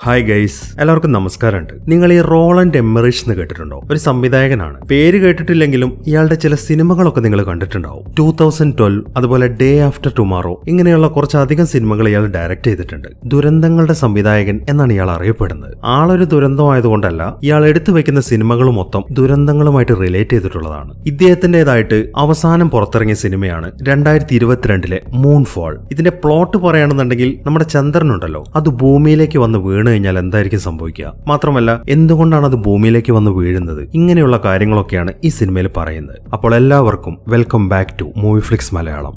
Hi guys, എല്ലാവർക്കും നമസ്കാരമുണ്ട്. നിങ്ങൾ ഈ റോളണ്ട് എമ്മറിഷ് എന്ന് കേട്ടിട്ടുണ്ടോ? ഒരു സംവിധായകനാണ്. പേര് കേട്ടിട്ടില്ലെങ്കിലും ഇയാളുടെ ചില സിനിമകളൊക്കെ നിങ്ങൾ കണ്ടിട്ടുണ്ടാവും. 2012, അതുപോലെ ഡേ ആഫ്റ്റർ ടുമാറോ, ഇങ്ങനെയുള്ള കുറച്ചധികം സിനിമകൾ ഇയാൾ ഡയറക്ട് ചെയ്തിട്ടുണ്ട്. ദുരന്തങ്ങളുടെ സംവിധായകൻ എന്നാണ് ഇയാൾ അറിയപ്പെടുന്നത്. ആളൊരു ദുരന്തമായതുകൊണ്ടല്ല, ഇയാൾ എടുത്തു വെക്കുന്ന സിനിമകൾ മൊത്തം ദുരന്തങ്ങളുമായിട്ട് റിലേറ്റ് ചെയ്തിട്ടുള്ളതാണ്. ഇദ്ദേഹത്തിൻ്റെതായിട്ട് അവസാനം പുറത്തിറങ്ങിയ സിനിമയാണ് 2022 മൂൺഫോൾ. ഇതിന്റെ പ്ലോട്ട് പറയുകയാണെന്നുണ്ടെങ്കിൽ നമ്മുടെ ചന്ദ്രനുണ്ടല്ലോ, അത് ഭൂമിയിലേക്ക് വന്ന് വീണ് കഴിഞ്ഞാൽ എന്തായിരിക്കും സംഭവിക്കുക, മാത്രമല്ല എന്തുകൊണ്ടാണ് അത് ഭൂമിയിലേക്ക് വന്ന് വീഴുന്നത്, ഇങ്ങനെയുള്ള കാര്യങ്ങളൊക്കെയാണ് ഈ സിനിമയിൽ പറയുന്നത്. അപ്പോൾ എല്ലാവർക്കും വെൽക്കം ബാക്ക് ടു മൂവിഫ്ലിക്സ് മലയാളം.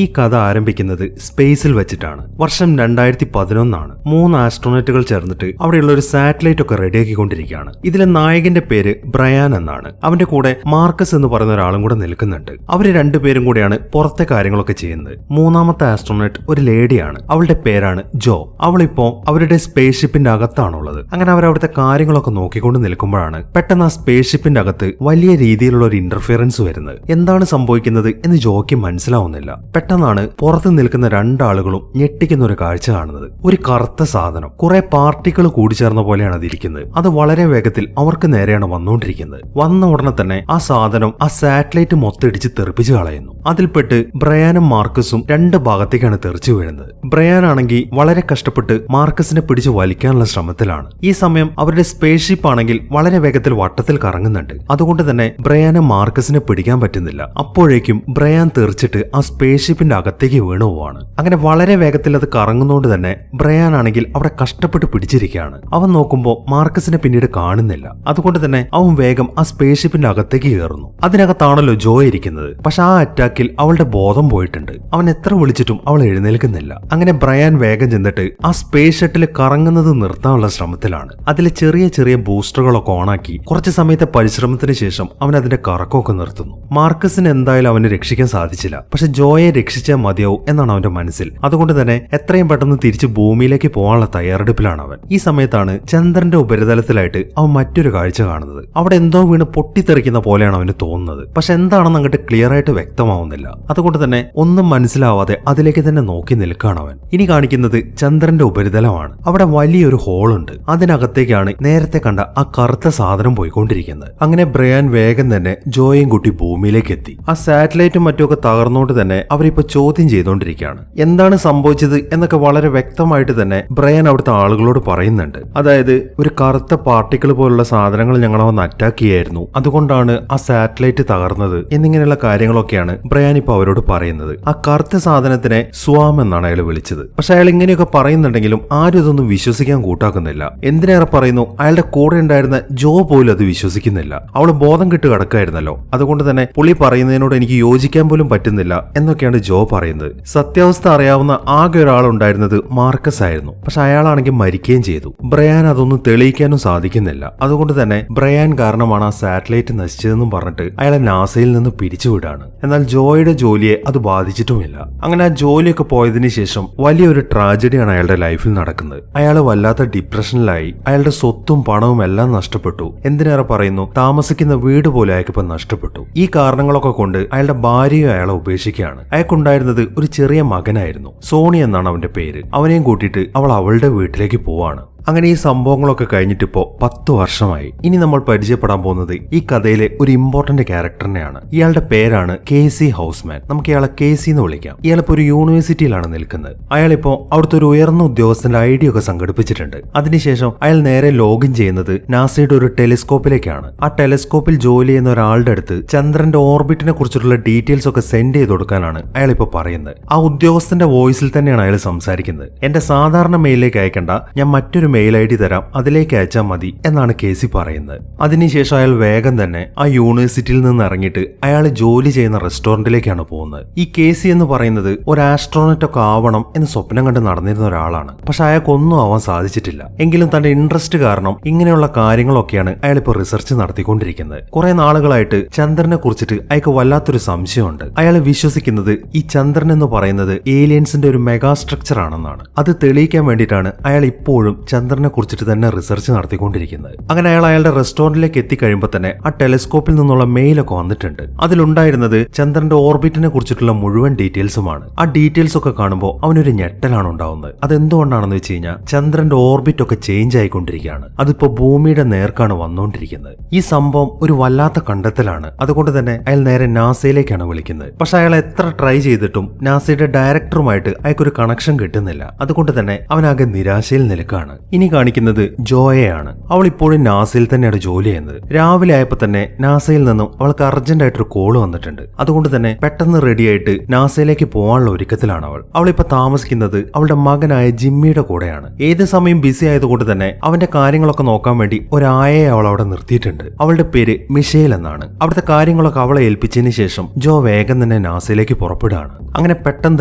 ഈ കഥ ആരംഭിക്കുന്നത് സ്പേസിൽ വെച്ചിട്ടാണ്. വർഷം 2011 3 ആസ്ട്രോണറ്റുകൾ ചേർന്നിട്ട് അവിടെയുള്ള ഒരു സാറ്റലൈറ്റ് ഒക്കെ റെഡിയാക്കിക്കൊണ്ടിരിക്കുകയാണ്. ഇതിലെ നായകന്റെ പേര് ബ്രയാൻ എന്നാണ്. അവന്റെ കൂടെ മാർക്കസ് എന്ന് പറയുന്ന ഒരാളും കൂടെ നിൽക്കുന്നുണ്ട്. അവര് രണ്ടുപേരും കൂടെയാണ് പുറത്തെ കാര്യങ്ങളൊക്കെ ചെയ്യുന്നത്. മൂന്നാമത്തെ ആസ്ട്രോണറ്റ് ഒരു ലേഡിയാണ്. അവളുടെ പേരാണ് ജോ. അവളിപ്പോ അവരുടെ സ്പേസ് ഷിപ്പിന്റെ അകത്താണുള്ളത്. അങ്ങനെ അവരവിടുത്തെ കാര്യങ്ങളൊക്കെ നോക്കിക്കൊണ്ട് നിൽക്കുമ്പോഴാണ് പെട്ടെന്ന് ആ സ്പേസ് ഷിപ്പിന്റെ അകത്ത് വലിയ രീതിയിലുള്ള ഒരു ഇന്റർഫിയറൻസ് വരുന്നത്. എന്താണ് സംഭവിക്കുന്നത് എന്ന് ജോയ്ക്ക് മനസ്സിലാവുന്നില്ല. പെട്ടെന്നാണ് പുറത്ത് നിൽക്കുന്ന രണ്ടാളുകളും ഞെട്ടിക്കുന്ന ഒരു കാഴ്ച കാണുന്നത്. ഒരു കറുത്ത സാധനം, കുറെ പാർട്ടിക്കിൾ കൂടിച്ചേർന്ന പോലെയാണ് അതിരിക്കുന്നത്. അത് വളരെ വേഗത്തിൽ അവർക്ക് നേരെയാണ് വന്നുകൊണ്ടിരിക്കുന്നത്. വന്ന ഉടനെ തന്നെ ആ സാധനം ആ സാറ്റലൈറ്റ് മൊത്തം ഇടിച്ച് തെറിപ്പിച്ച് കളയുന്നു. അതിൽപ്പെട്ട് ബ്രയാനും മാർക്കസും രണ്ട് ഭാഗത്തേക്കാണ് തെറിച്ചു വീഴുന്നത്. ബ്രയാൻ ആണെങ്കിൽ വളരെ കഷ്ടപ്പെട്ട് മാർക്കസിനെ പിടിച്ച് വലിക്കാനുള്ള ശ്രമത്തിലാണ്. ഈ സമയം അവരുടെ സ്പേസ് ഷിപ്പ് ആണെങ്കിൽ വളരെ വേഗത്തിൽ വട്ടത്തിൽ കറങ്ങുന്നുണ്ട്. അതുകൊണ്ട് തന്നെ ബ്രയാനും മാർക്കസിനെ പിടിക്കാൻ പറ്റുന്നില്ല. അപ്പോഴേക്കും ബ്രയാൻ തെറിച്ചിട്ട് ആ സ്പേസ് ഷിപ്പിന്റെ അകത്തേക്ക് വീണു പോവാണ്. അങ്ങനെ വളരെ വേഗത്തിൽ അത് കറങ്ങുന്നോണ്ട് തന്നെ ബ്രയാൻ ആണെങ്കിൽ അവിടെ കഷ്ടപ്പെട്ട് പിടിച്ചിരിക്കുകയാണ്. അവൻ നോക്കുമ്പോൾ മാർക്കസിനെ പിന്നീട് കാണുന്നില്ല. അതുകൊണ്ട് തന്നെ അവൻ വേഗം ആ സ്പേസ് ഷിപ്പിന്റെ അകത്തേക്ക് കയറുന്നു. അതിനകത്താണല്ലോ ജോ ഇരിക്കുന്നത്. പക്ഷെ ആ അറ്റാക്കിൽ അവളുടെ ബോധം പോയിട്ടുണ്ട്. അവൻ എത്ര വിളിച്ചിട്ടും അവൾ എഴുന്നേൽക്കുന്നില്ല. അങ്ങനെ ബ്രയാൻ വേഗം ചെന്നിട്ട് ആ സ്പേസ് ഷട്ടിൽ കറങ്ങുന്നത് നിർത്താനുള്ള ശ്രമത്തിലാണ്. അതിലെ ചെറിയ ചെറിയ ബൂസ്റ്ററുകളൊക്കെ ഓണാക്കി കുറച്ച് സമയത്തെ പരിശ്രമത്തിന് ശേഷം അവൻ അതിന്റെ കറക്കമൊക്കെ നിർത്തുന്നു. മാർക്കസിന് എന്തായാലും അവനെ രക്ഷിക്കാൻ സാധിച്ചില്ല. പക്ഷെ ജോയെ രക്ഷിച്ചാൽ മതിയാവും എന്നാണ് അവന്റെ മനസ്സിൽ. അതുകൊണ്ട് തന്നെ എത്രയും പെട്ടെന്ന് തിരിച്ച് ഭൂമിയിലേക്ക് പോകാനുള്ള തയ്യാറെടുപ്പിലാണ് അവൻ. ഈ സമയത്താണ് ചന്ദ്രന്റെ ഉപരിതലത്തിലായിട്ട് അവൻ മറ്റൊരു കാഴ്ച കാണുന്നത്. അവിടെ എന്തോ വീണ് പൊട്ടിത്തെറിക്കുന്ന പോലെയാണ് അവന് തോന്നുന്നത്. പക്ഷെ എന്താണെന്ന് അങ്ങോട്ട് ക്ലിയർ ആയിട്ട് വ്യക്തമാവുന്നില്ല. അതുകൊണ്ട് തന്നെ ഒന്നും മനസ്സിലാവാതെ അതിലേക്ക് തന്നെ നോക്കി നിൽക്കുകയാണ് അവൻ. ഇനി കാണിക്കുന്നത് ചന്ദ്രന്റെ ഉപരിതലമാണ്. അവിടെ വലിയൊരു ഹോളുണ്ട്. അതിനകത്തേക്കാണ് നേരത്തെ കണ്ട ആ കറുത്ത സാധനം പോയിക്കൊണ്ടിരിക്കുന്നത്. അങ്ങനെ ബ്രയാൻ വേഗം തന്നെ ജോയും കൂട്ടി ഭൂമിയിലേക്ക് എത്തി. ആ സാറ്റലൈറ്റും മറ്റുമൊക്കെ തകർന്നുകൊണ്ട് തന്നെ അവരിപ്പോ ചോദ്യം ചെയ്തുകൊണ്ടിരിക്കുകയാണ്. എന്താണ് സംഭവിച്ചത് എന്നൊക്കെ വളരെ വ്യക്തമായിട്ട് തന്നെ ബ്രയാൻ അവിടുത്തെ ആളുകളോട് പറയുന്നുണ്ട്. അതായത് ഒരു കറുത്ത പാർട്ടിക്കിൾ പോലുള്ള സാധനങ്ങൾ ഞങ്ങളെ വന്ന് അറ്റാക്ക് ചെയ്യായിരുന്നു, അതുകൊണ്ടാണ് ആ സാറ്റലൈറ്റ് തകർന്നത് എന്നിങ്ങനെയുള്ള കാര്യങ്ങളൊക്കെയാണ് ബ്രയാൻ ഇപ്പൊ അവരോട് പറയുന്നത്. ആ കറുത്ത സാധനത്തിനെ സ്വാം എന്നാണ് അയാൾ വിളിച്ചത്. പക്ഷെ അയാൾ ഇങ്ങനെയൊക്കെ പറയുന്നുണ്ടെങ്കിലും ആരും ഇതൊന്നും വിശ്വസിക്കാൻ കൂട്ടാക്കുന്നില്ല. എന്തിനേറെ പറയുന്നു, അയാളുടെ കൂടെ ഉണ്ടായിരുന്ന ജോ പോലും അത് വിശ്വസിക്കുന്നില്ല. അവള് ബോധം കിട്ട് കിടക്കായിരുന്നല്ലോ. അതുകൊണ്ട് തന്നെ പുള്ളി പറയുന്നതിനോട് എനിക്ക് യോജിക്കാൻ പോലും പറ്റുന്നില്ല എന്നൊക്കെയാണ് ജോ പറയുന്നത്. സത്യാവസ്ഥ അറിയാവുന്ന ആകെ ഒരാളുണ്ടായിരുന്നത് മാർക്കസ് ആയിരുന്നു. പക്ഷെ അയാളാണെങ്കിൽ മരിക്കുകയും ചെയ്തു. ബ്രയാൻ അതൊന്നും തെളിയിക്കാനും സാധിക്കുന്നില്ല. അതുകൊണ്ട് തന്നെ ബ്രയാൻ കാരണമാണ് ആ സാറ്റലൈറ്റ് നശിച്ചതെന്നും പറഞ്ഞിട്ട് അയാളെ നാസയിൽ നിന്ന് പിരിച്ചുവിടാണ്. എന്നാൽ ജോയുടെ ജോലിയെ അത് ബാധിച്ചിട്ടുമില്ല. അങ്ങനെ ആ ജോലിയൊക്കെ പോയതിനു ശേഷം വലിയൊരു ട്രാജഡിയാണ് അയാളുടെ ലൈഫിൽ നടക്കുന്നത്. അയാൾ വല്ലാത്ത ഡിപ്രഷനിലായി. അയാളുടെ സ്വത്തും പണവും എല്ലാം നഷ്ടപ്പെട്ടു. എന്തിനേറെ പറയുന്നു, താമസിക്കുന്ന വീട് പോലും അയാൾക്കിപ്പോ നഷ്ടപ്പെട്ടു. ഈ കാരണങ്ങളൊക്കെ കൊണ്ട് അയാളുടെ ഭാര്യയും അയാളെ ഉപേക്ഷിക്കുകയാണ്. അയാൾക്കുണ്ടായിരുന്നത് ഒരു ചെറിയ മകനായിരുന്നു. സോണി എന്നാണ് അവന്റെ പേര്. അവനെയും കൂട്ടിയിട്ട് അവൾ അവളുടെ വീട്ടിലേക്ക് പോവാണ്. അങ്ങനെ ഈ സംഭവങ്ങളൊക്കെ കഴിഞ്ഞിട്ടിപ്പോ 10 വർഷമായി. ഇനി നമ്മൾ പരിചയപ്പെടാൻ പോകുന്നത് ഈ കഥയിലെ ഒരു ഇമ്പോർട്ടന്റ് ക്യാരക്ടറിനെയാണ്. ഇയാളുടെ പേരാണ് കേസി ഹൗസ്മാൻ. നമുക്ക് ഇയാളെ കേസി എന്ന് വിളിക്കാം. ഇയാളിപ്പോ ഒരു യൂണിവേഴ്സിറ്റിയിലാണ് നിൽക്കുന്നത്. അയാളിപ്പോ അവിടുത്തെ ഒരു ഉയർന്ന ഉദ്യോഗസ്ഥന്റെ ഐഡിയ ഒക്കെ സംഘടിപ്പിച്ചിട്ടുണ്ട്. അതിനുശേഷം അയാൾ നേരെ ലോഗിൻ ചെയ്യുന്നത് നാസയുടെ ഒരു ടെലിസ്കോപ്പിലേക്കാണ്. ആ ടെലിസ്കോപ്പിൽ ജോലി ചെയ്യുന്ന ഒരാളുടെ അടുത്ത് ചന്ദ്രന്റെ ഓർബിറ്റിനെ കുറിച്ചിട്ടുള്ള ഡീറ്റെയിൽസ് ഒക്കെ സെൻഡ് ചെയ്ത് കൊടുക്കാനാണ് അയാൾ ഇപ്പൊ പറയുന്നത്. ആ ഉദ്യോഗസ്ഥന്റെ വോയിസിൽ തന്നെയാണ് അയാൾ സംസാരിക്കുന്നത്. എന്റെ സാധാരണ മെയിലിലേക്ക് അയക്കണ്ട, ഞാൻ മറ്റൊരു മെയിൽ ഐ ഡി തരാം, അതിലേക്ക് അയച്ചാൽ മതി എന്നാണ് കേസി പറയുന്നത്. അതിനുശേഷം അയാൾ വേഗം തന്നെ ആ യൂണിവേഴ്സിറ്റിയിൽ നിന്ന് ഇറങ്ങിയിട്ട് അയാൾ ജോലി ചെയ്യുന്ന റെസ്റ്റോറന്റിലേക്കാണ് പോകുന്നത്. ഈ കേസി എന്ന് പറയുന്നത് ഒരു ആസ്ട്രോണറ്റ് ഒക്കെ ആവണം എന്ന് സ്വപ്നം കണ്ട് നടന്നിരുന്ന ഒരാളാണ്. പക്ഷെ അയാൾക്കൊന്നും ആവാൻ സാധിച്ചിട്ടില്ല. എങ്കിലും തന്റെ ഇൻട്രസ്റ്റ് കാരണം ഇങ്ങനെയുള്ള കാര്യങ്ങളൊക്കെയാണ് അയാൾ ഇപ്പോൾ റിസർച്ച് നടത്തിക്കൊണ്ടിരിക്കുന്നത്. കുറെ നാളുകളായിട്ട് ചന്ദ്രനെ കുറിച്ചിട്ട് അയാൾക്ക് വല്ലാത്തൊരു സംശയമുണ്ട്. അയാൾ വിശ്വസിക്കുന്നത് ഈ ചന്ദ്രൻ എന്ന് പറയുന്നത് ഏലിയൻസിന്റെ ഒരു മെഗാ സ്ട്രക്ചർ ആണെന്നാണ്. അത് തെളിയിക്കാൻ വേണ്ടിയിട്ടാണ് അയാൾ ഇപ്പോഴും ചന്ദ്രനെ കുറിച്ചിട്ട് തന്നെ റിസർച്ച് നടത്തിക്കൊണ്ടിരിക്കുന്നത്. അങ്ങനെ അയാൾ അയാളുടെ റെസ്റ്റോറന്റിലേക്ക് എത്തിക്കഴിയുമ്പോൾ തന്നെ ആ ടെലിസ്കോപ്പിൽ നിന്നുള്ള മെയിലൊക്കെ വന്നിട്ടുണ്ട്. അതിലുണ്ടായിരുന്നത് ചന്ദ്രന്റെ ഓർബിറ്റിനെ കുറിച്ചിട്ടുള്ള മുഴുവൻ ഡീറ്റെയിൽസുമാണ്. ആ ഡീറ്റെയിൽസ് ഒക്കെ കാണുമ്പോൾ അവനൊരു ഞെട്ടലാണ് ഉണ്ടാവുന്നത്. അതെന്തുകൊണ്ടാണെന്ന് വെച്ച് കഴിഞ്ഞാൽ ചന്ദ്രന്റെ ഓർബിറ്റ് ഒക്കെ ചേഞ്ച് ആയിക്കൊണ്ടിരിക്കുകയാണ്. അതിപ്പോ ഭൂമിയുടെ നേർക്കാണ് വന്നുകൊണ്ടിരിക്കുന്നത്. ഈ സംഭവം ഒരു വല്ലാത്ത കണ്ടെത്തലാണ്. അതുകൊണ്ട് തന്നെ അയാൾ നേരെ നാസയിലേക്കാണ് വിളിക്കുന്നത്. പക്ഷെ അയാൾ എത്ര ട്രൈ ചെയ്തിട്ടും നാസയുടെ ഡയറക്ടറുമായിട്ട് അയാൾക്കൊരു കണക്ഷൻ കിട്ടുന്നില്ല. അതുകൊണ്ട് തന്നെ അവനാകെ നിരാശയിൽ നിൽക്കുകയാണ്. ഇനി കാണിക്കുന്നത് ജോയയാണ്. അവൾ ഇപ്പോഴും നാസയിൽ തന്നെയാണ് ജോലി ചെയ്യുന്നത്. രാവിലെ ആയപ്പോ തന്നെ നാസയിൽ നിന്നും അവൾക്ക് അർജന്റ് ആയിട്ടൊരു കോള് വന്നിട്ടുണ്ട്. അതുകൊണ്ട് തന്നെ പെട്ടെന്ന് റെഡിയായിട്ട് നാസയിലേക്ക് പോകാനുള്ള ഒരുക്കത്തിലാണ് അവൾ ഇപ്പൊ താമസിക്കുന്നത് അവളുടെ മകനായ ജിമ്മിയുടെ കൂടെയാണ്. ഏത് സമയം ബിസി ആയതുകൊണ്ട് തന്നെ അവന്റെ കാര്യങ്ങളൊക്കെ നോക്കാൻ വേണ്ടി ഒരായെ അവൾ അവിടെ നിർത്തിയിട്ടുണ്ട്. അവളുടെ പേര് മിഷേൽ എന്നാണ്. അവിടുത്തെ കാര്യങ്ങളൊക്കെ അവളെ ഏൽപ്പിച്ചതിന് ശേഷം ജോ വേഗം തന്നെ നാസയിലേക്ക് പുറപ്പെടുകയാണ്. അങ്ങനെ പെട്ടെന്ന്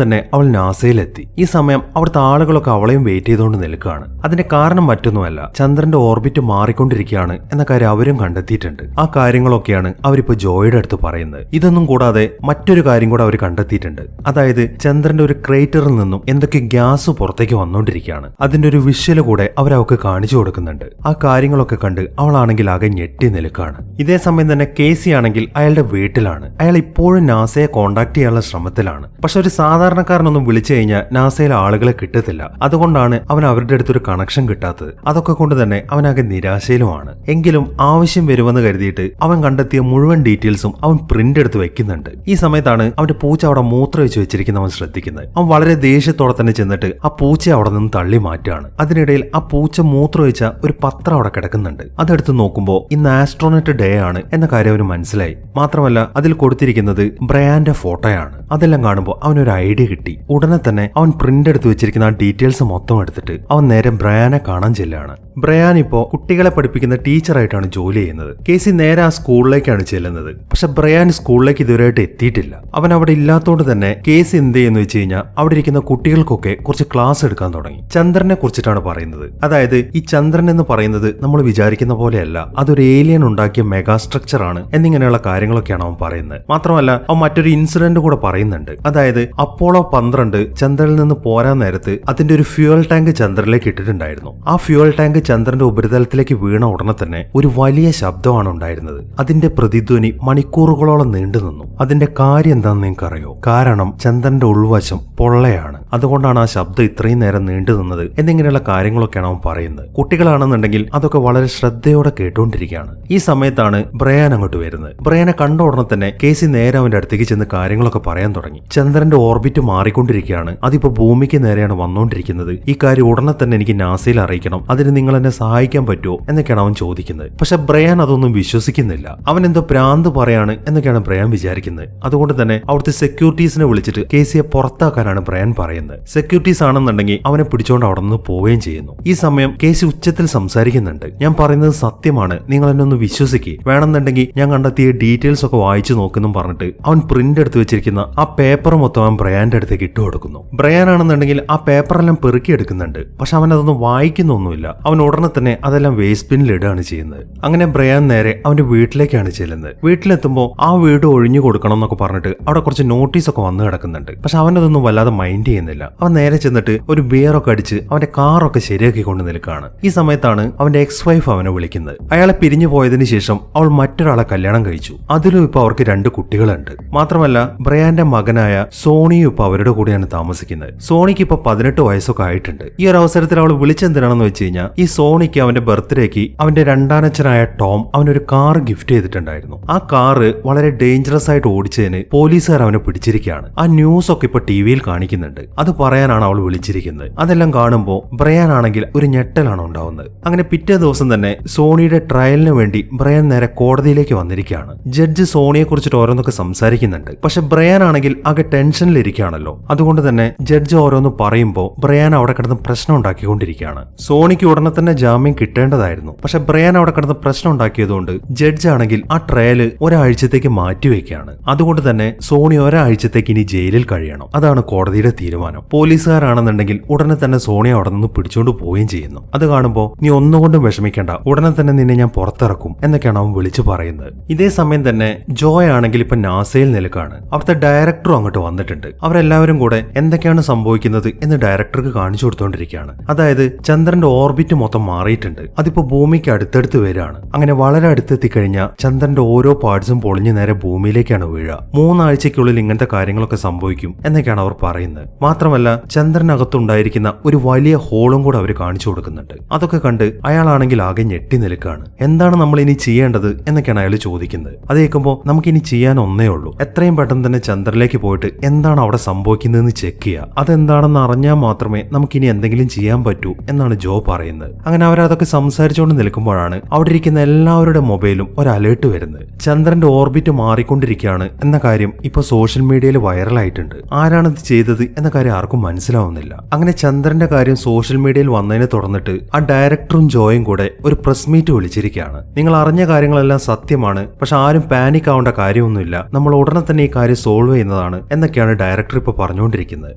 തന്നെ അവൾ നാസയിലെത്തി. ഈ സമയം അവിടുത്തെ ആളുകളൊക്കെ അവളെയും വെയിറ്റ് ചെയ്തുകൊണ്ട് നിൽക്കുകയാണ്. അതിന്റെ കാരണം മറ്റൊന്നുമല്ല, ചന്ദ്രന്റെ ഓർബിറ്റ് മാറിക്കൊണ്ടിരിക്കുകയാണ് എന്ന കാര്യം അവരും കണ്ടെത്തിയിട്ടുണ്ട്. ആ കാര്യങ്ങളൊക്കെയാണ് അവരിപ്പോ ജോയുടെ അടുത്ത് പറയുന്നത്. ഇതൊന്നും കൂടാതെ മറ്റൊരു കാര്യം കൂടെ അവർ കണ്ടെത്തിയിട്ടുണ്ട്. അതായത് ചന്ദ്രന്റെ ഒരു ക്രേറ്ററിൽ നിന്നും എന്തൊക്കെ ഗ്യാസ് പുറത്തേക്ക് വന്നുകൊണ്ടിരിക്കുകയാണ്. അതിന്റെ ഒരു വിഷ്വല് കൂടെ അവർക്ക് കാണിച്ചു കൊടുക്കുന്നുണ്ട്. ആ കാര്യങ്ങളൊക്കെ കണ്ട് അവളാണെങ്കിൽ ആകെ ഞെട്ടി നിൽക്കുകയാണ്. ഇതേ സമയം തന്നെ കേസി ആണെങ്കിൽ അയാളുടെ വീട്ടിലാണ്. അയാൾ ഇപ്പോഴും നാസയെ കോണ്ടാക്ട് ചെയ്യാനുള്ള ശ്രമത്തിലാണ്. പക്ഷെ ഒരു സാധാരണക്കാരനൊന്നും വിളിച്ചു കഴിഞ്ഞാൽ നാസയിലെ ആളുകളെ കിട്ടത്തില്ല. അതുകൊണ്ടാണ് അവൻ അവരുടെ അടുത്തൊരു കണക്ഷൻ കിട്ടാത്തത്. അതൊക്കെ കൊണ്ട് തന്നെ അവനാകെ നിരാശയിലുമാണ്. എങ്കിലും ആവശ്യം വരുമെന്ന് കരുതിയിട്ട് അവൻ കണ്ടെത്തിയ മുഴുവൻ ഡീറ്റെയിൽസും അവൻ പ്രിന്റ് എടുത്ത് വെക്കുന്നുണ്ട്. ഈ സമയത്താണ് അവന്റെ പൂച്ച അവിടെ മൂത്രമൊഴിച്ച് വെച്ചിരിക്കുന്നവൻ ശ്രദ്ധിക്കുന്നത്. അവൻ വളരെ ദേഷ്യത്തോടെ തന്നെ ചെന്നിട്ട് ആ പൂച്ചയെ അവിടെ നിന്ന് തള്ളി മാറ്റുകയാണ്. അതിനിടയിൽ ആ പൂച്ച മൂത്രമൊഴിച്ച ഒരു പത്രം അവിടെ കിടക്കുന്നുണ്ട്. അതെടുത്ത് നോക്കുമ്പോൾ ഇന്ന് ആസ്ട്രോനറ്റ് ഡേ ആണ് എന്ന കാര്യം അവന് മനസ്സിലായി. മാത്രമല്ല അതിൽ കൊടുത്തിരിക്കുന്നത് ബ്രയാന്റെ ഫോട്ടോയാണ്. അതെല്ലാം കാണുമ്പോൾ അവനൊരു ഐഡിയ കിട്ടി. ഉടനെ തന്നെ അവൻ പ്രിന്റ് എടുത്ത് വെച്ചിരിക്കുന്ന ആ ഡീറ്റെയിൽസ് മൊത്തം എടുത്തിട്ട് അവൻ നേരെ ബ്രയാനെ കാണാൻ ചെല്ലുകയാണ്. ബ്രയാൻ ഇപ്പോ കുട്ടികളെ പഠിപ്പിക്കുന്ന ടീച്ചറായിട്ടാണ് ജോലി ചെയ്യുന്നത്. കേസി നേരെ ആ സ്കൂളിലേക്കാണ് ചെല്ലുന്നത്. പക്ഷെ ബ്രയാൻ സ്കൂളിലേക്ക് ഇതുവരെയായിട്ട് എത്തിയിട്ടില്ല. അവൻ അവിടെ ഇല്ലാത്തതുകൊണ്ട് തന്നെ കേസി എന്ത് ചെയ്യുന്നു വെച്ച് കഴിഞ്ഞാൽ അവിടെ ഇരിക്കുന്ന കുട്ടികൾക്കൊക്കെ കുറച്ച് ക്ലാസ് എടുക്കാൻ തുടങ്ങി. ചന്ദ്രനെ കുറിച്ചിട്ടാണ് പറയുന്നത്. അതായത് ഈ ചന്ദ്രൻ എന്ന് പറയുന്നത് നമ്മൾ വിചാരിക്കുന്ന പോലെയല്ല, അതൊരു ഏലിയൻ ഉണ്ടാക്കിയ മെഗാ സ്ട്രക്ചർ ആണ് എന്നിങ്ങനെയുള്ള കാര്യങ്ങളൊക്കെയാണ് അവൻ പറയുന്നത്. മാത്രമല്ല അവൻ മറ്റൊരു ഇൻസിഡന്റ് കൂടെ പറയുന്നുണ്ട്. അതായത് അപ്പോളോ 12 ചന്ദ്രനിൽ നിന്ന് പോരാൻ നേരത്ത് അതിന്റെ ഒരു ഫ്യൂവൽ ടാങ്ക് ചന്ദ്രനിലേക്ക് ഇട്ടിട്ടുണ്ടായിരുന്നു. ആ ഫ്യൂവൽ ടാങ്ക് ചന്ദ്രന്റെ ഉപരിതലത്തിലേക്ക് വീണ ഉടനെ തന്നെ ഒരു വലിയ ശബ്ദമാണ് ഉണ്ടായിരുന്നത്. അതിന്റെ പ്രതിധ്വനി മണിക്കൂറുകളോളം നീണ്ടു നിന്നു. അതിന്റെ കാര്യം എന്താണെന്ന് നിങ്ങൾക്ക് അറിയോ? കാരണം ചന്ദ്രന്റെ ഉൾവശം പൊള്ളയാണ്. അതുകൊണ്ടാണ് ആ ശബ്ദം ഇത്രയും നേരം നീണ്ടു നിന്നത് എന്നിങ്ങനെയുള്ള കാര്യങ്ങളൊക്കെയാണ് അവൻ പറയുന്നത്. കുട്ടികളാണെന്നുണ്ടെങ്കിൽ അതൊക്കെ വളരെ ശ്രദ്ധയോടെ കേട്ടുകൊണ്ടിരിക്കുകയാണ്. ഈ സമയത്താണ് ബ്രയാൻ അങ്ങോട്ട് വരുന്നത്. ബ്രയാനെ കണ്ട ഉടനെ തന്നെ കേസി നേരെ അവന്റെ അടുത്തേക്ക് ചെന്ന് കാര്യങ്ങളൊക്കെ പറയാൻ തുടങ്ങി. ചന്ദ്രന്റെ ഓർബിറ്റ് മാറിക്കൊണ്ടിരിക്കുകയാണ്. അതിപ്പോ ഭൂമിക്ക് നേരെയാണ് വന്നുകൊണ്ടിരിക്കുന്നത്. ഈ കാര്യം ഉടനെ തന്നെ എനിക്ക് നാസയിൽ അറിയിക്കണം. അതിന് നിങ്ങൾ എന്നെ സഹായിക്കാൻ പറ്റുമോ എന്നൊക്കെയാണ് അവൻ ചോദിക്കുന്നത്. പക്ഷെ ബ്രയാൻ അതൊന്നും വിശ്വസിക്കുന്നില്ല. അവൻ എന്തോ ഭ്രാന്ത് പറയാണ് എന്നൊക്കെയാണ് ബ്രയാൻ വിചാരിക്കുന്നത്. അതുകൊണ്ട് തന്നെ അവിടുത്തെ സെക്യൂരിറ്റീസിനെ വിളിച്ചിട്ട് കേസിയെ പുറത്താക്കാനാണ് ബ്രയാൻ പറയുന്നത്. സെക്യൂരിറ്റീസ് ആണെന്നുണ്ടെങ്കിൽ അവനെ പിടിച്ചുകൊണ്ട് അവിടെ നിന്ന് പോവുകയും ചെയ്യുന്നു. ഈ സമയം കേസി ഉച്ചത്തിൽ സംസാരിക്കുന്നുണ്ട്. ഞാൻ പറയുന്നത് സത്യമാണ്, നിങ്ങൾ എന്നെ ഒന്ന് വിശ്വസിക്കുക. വേണമെന്നുണ്ടെങ്കിൽ ഞാൻ കണ്ടെത്തിയ ഡീറ്റെയിൽസ് ഒക്കെ വായിച്ചു നോക്കുന്നു പറഞ്ഞിട്ട് അവൻ പ്രിന്റ് എടുത്ത് വെച്ചിരിക്കുന്ന ആ പേപ്പർ മൊത്തം അവൻ ബ്രയാന്റെ അടുത്തേക്ക് ഇട്ടു കൊടുക്കുന്നു. ബ്രയാൻ ആണെന്നുണ്ടെങ്കിൽ ആ പേപ്പറെല്ലാം പെറുക്കി എടുക്കുന്നുണ്ട്. പക്ഷെ അവൻ അതൊന്നും വായിക്കുന്നൊന്നുമില്ല. അവൻ ഉടനെ തന്നെ അതെല്ലാം വേസ്റ്റ് ബിന്നിൽ ഇടുകയാണ് ചെയ്യുന്നത്. അങ്ങനെ ബ്രയാൻ നേരെ അവന്റെ വീട്ടിലേക്കാണ് ചെല്ലുന്നത്. വീട്ടിലെത്തുമ്പോൾ ആ വീട് ഒഴിഞ്ഞു കൊടുക്കണം എന്നൊക്കെ പറഞ്ഞിട്ട് അവിടെ കുറച്ച് നോട്ടീസ് ഒക്കെ വന്നു കിടക്കുന്നുണ്ട്. പക്ഷെ അവനതൊന്നും വല്ലാതെ മൈൻഡ് ചെയ്യുന്നില്ല. അവൻ നേരെ ചെന്നിട്ട് ഒരു ബിയറൊക്കെ അടിച്ച് അവന്റെ കാറൊക്കെ ശരിയാക്കിക്കൊണ്ട് നിൽക്കുകയാണ്. ഈ സമയത്താണ് അവന്റെ എക്സ് വൈഫ് അവനെ വിളിക്കുന്നത്. അയാളെ പിരിഞ്ഞു പോയതിനു ശേഷം അവൾ മറ്റൊരാളെ കല്യാണം കഴിച്ചു. അതിലും ഇപ്പൊ അവർക്ക് 2 കുട്ടികളുണ്ട്. മാത്രമല്ല ബ്രയാന്റെ മകനായ സോണിയും ഇപ്പൊ അവരുടെ കൂടെയാണ് താമസിക്കുന്നത്. സോണിക്ക് ഇപ്പൊ 18 വയസ്സൊക്കെ ആയിട്ടുണ്ട്. ഈ ഒരു അവസരത്തിൽ അവൾ വിളിച്ചെന്തിനാണെന്ന് വെച്ച് കഴിഞ്ഞാൽ ഈ സോണിക്ക് അവന്റെ ബർത്ത്ഡേക്ക് അവന്റെ രണ്ടാനച്ഛനായ ടോം അവനൊരു കാർ ഗിഫ്റ്റ് ചെയ്തിട്ടുണ്ടായിരുന്നു. ആ കാറ് വളരെ ഡേഞ്ചറസ് ആയിട്ട് ഓടിച്ചതിന് പോലീസുകാർ അവനെ പിടിച്ചിരിക്കുകയാണ്. ആ ന്യൂസ് ഒക്കെ ഇപ്പൊ ടിവിയിൽ കാണിക്കുന്നുണ്ട്. അത് പറയാനാണ് അവൾ വിളിച്ചിരിക്കുന്നത്. അതെല്ലാം കാണുമ്പോൾ ബ്രയാൻ ആണെങ്കിൽ ഒരു ഞെട്ടലാണ് ഉണ്ടാവുന്നത്. അങ്ങനെ പിറ്റേ ദിവസം തന്നെ സോണിയുടെ ട്രയലിന് വേണ്ടി ബ്രയാൻ നേരെ കോടതിയിലേക്ക് വന്നിരിക്കുകയാണ്. ജഡ്ജ് സോണിയെ കുറിച്ചിട്ട് ഓരോന്നൊക്കെ സംസാരിക്കുന്നുണ്ട്. പക്ഷെ ബ്രയാൻ ആണെങ്കിൽ ആകെ ടെൻഷനിലിരിക്കുകയാണല്ലോ. അതുകൊണ്ട് തന്നെ ജഡ്ജ് ഓരോന്ന് പറയുമ്പോൾ ബ്രയാൻ അവിടെ കിടന്ന് പ്രശ്നം ഉണ്ടാക്കിക്കൊണ്ടിരിക്കുകയാണ്. സോണിക്ക് ഉടനെ തന്നെ ജാമ്യം കിട്ടേണ്ടതായിരുന്നു. പക്ഷെ ബ്രയാൻ അവിടെ കിടന്ന് പ്രശ്നം ഉണ്ടാക്കിയതുകൊണ്ട് ജഡ്ജ് ആണെങ്കിൽ ആ ട്രയല് ഒരാഴ്ചത്തേക്ക് മാറ്റിവെക്കുകയാണ്. അതുകൊണ്ട് തന്നെ സോണി ഒരാഴ്ചത്തേക്ക് ഇനി ജയിലിൽ കഴിയണം. അതാണ് കോടതിയുടെ തീരുമാനം. പോലീസുകാരാണെന്നുണ്ടെങ്കിൽ ഉടനെ തന്നെ സോണിയെ അവിടെ നിന്ന് പിടിച്ചുകൊണ്ട് പോവുകയും ചെയ്യുന്നു. അത് കാണുമ്പോൾ നീ ഒന്നുകൊണ്ടും വിഷമിക്കേണ്ട, ഉടനെ തന്നെ നിന്നെ ഞാൻ പുറത്തിറക്കും എന്നൊക്കെയാണ് അവൻ വിളിച്ചു പറയുന്നത്. ഇതേ സമയം തന്നെ ജോയ് ആണെങ്കിൽ ഇപ്പൊ നാസയിൽ നിൽക്കാണ്. അവിടുത്തെ ഡയറക്ടറും അങ്ങോട്ട് വന്നിട്ടുണ്ട്. അവരെല്ലാവരും കൂടെ എന്തൊക്കെയാണ് സംഭവിക്കുന്നത് എന്ന് ഡയറക്ടർക്ക് കാണിച്ചു കൊടുത്തോണ്ടിരിക്കുകയാണ്. അതായത് ചന്ദ്രന്റെ ഓർബിറ്റ് മൊത്തം മാറിയിട്ടുണ്ട്. അതിപ്പോ ഭൂമിക്ക് അടുത്തടുത്ത് വരികയാണ്. അങ്ങനെ വളരെ അടുത്തെത്തിക്കഴിഞ്ഞാൽ ചന്ദ്രന്റെ ഓരോ പാർട്സും പൊളിഞ്ഞ് നേരെ ഭൂമിയിലേക്കാണ് വീഴുക. 3 ആഴ്ചയ്ക്കുള്ളിൽ ഇങ്ങനത്തെ കാര്യങ്ങളൊക്കെ സംഭവിക്കും എന്നൊക്കെയാണ് അവർ പറയുന്നത്. മാത്രമല്ല ചന്ദ്രനകത്തുണ്ടായിരിക്കുന്ന ഒരു വലിയ ഹോളും കൂടെ അവർ കാണിച്ചു കൊടുക്കുന്നുണ്ട്. അതൊക്കെ കണ്ട് അയാളാണെങ്കിൽ ആകെ ഞെട്ടി നിൽക്കുകയാണ്. എന്താണ് നമ്മൾ ഇനി ചെയ്യേണ്ടത് എന്നൊക്കെയാണ് അയാൾ ചോദിക്കുന്നത്. അത് കേൾക്കുമ്പോൾ നമുക്കിനി ചെയ്യാൻ ഒന്നേ ഉള്ളൂ, എത്രയും പെട്ടെന്ന് തന്നെ ചന്ദ്രനിലേക്ക് പോയിട്ട് എന്താണ് അവിടെ സംഭവിക്കുന്നതെന്ന് ചെക്ക് ചെയ്യുക. അതെന്താണെന്ന് അറിഞ്ഞാൽ മാത്രമേ നമുക്കിനി എന്തെങ്കിലും ചെയ്യാൻ പറ്റൂ എന്നാണ് ജോ പറയുന്നത്. അങ്ങനെ അവരതൊക്കെ സംസാരിച്ചുകൊണ്ട് നിൽക്കുമ്പോഴാണ് അവിടെ ഇരിക്കുന്ന എല്ലാവരുടെ മൊബൈലും ഒരു അലേർട്ട് വരുന്നത്. ചന്ദ്രന്റെ ഓർബിറ്റ് മാറിക്കൊണ്ടിരിക്കുകയാണ് എന്ന കാര്യം ഇപ്പൊ സോഷ്യൽ മീഡിയയിൽ വൈറലായിട്ടുണ്ട്. ആരാണിത് ചെയ്തത് എന്ന കാര്യം ആർക്കും മനസ്സിലാവുന്നില്ല. അങ്ങനെ ചന്ദ്രന്റെ കാര്യം സോഷ്യൽ മീഡിയയിൽ വന്നതിനെ തുടർന്നിട്ട് ആ ഡയറക്ടറും ജോയും കൂടെ ഒരു പ്രസ് മീറ്റ് വിളിച്ചിരിക്കുകയാണ്. നിങ്ങൾ അറിഞ്ഞ കാര്യങ്ങളെല്ലാം സത്യമാണ്, പക്ഷെ ആരും പാനിക് ആവേണ്ട കാര്യമൊന്നുമില്ല, നമ്മൾ ഉടനെ തന്നെ ഈ കാര്യം സോൾവ് ചെയ്യുന്നതാണ് എന്നൊക്കെയാണ് ഡയറക്ടർ ഇപ്പൊ പറഞ്ഞുകൊണ്ടിരിക്കുന്നത്.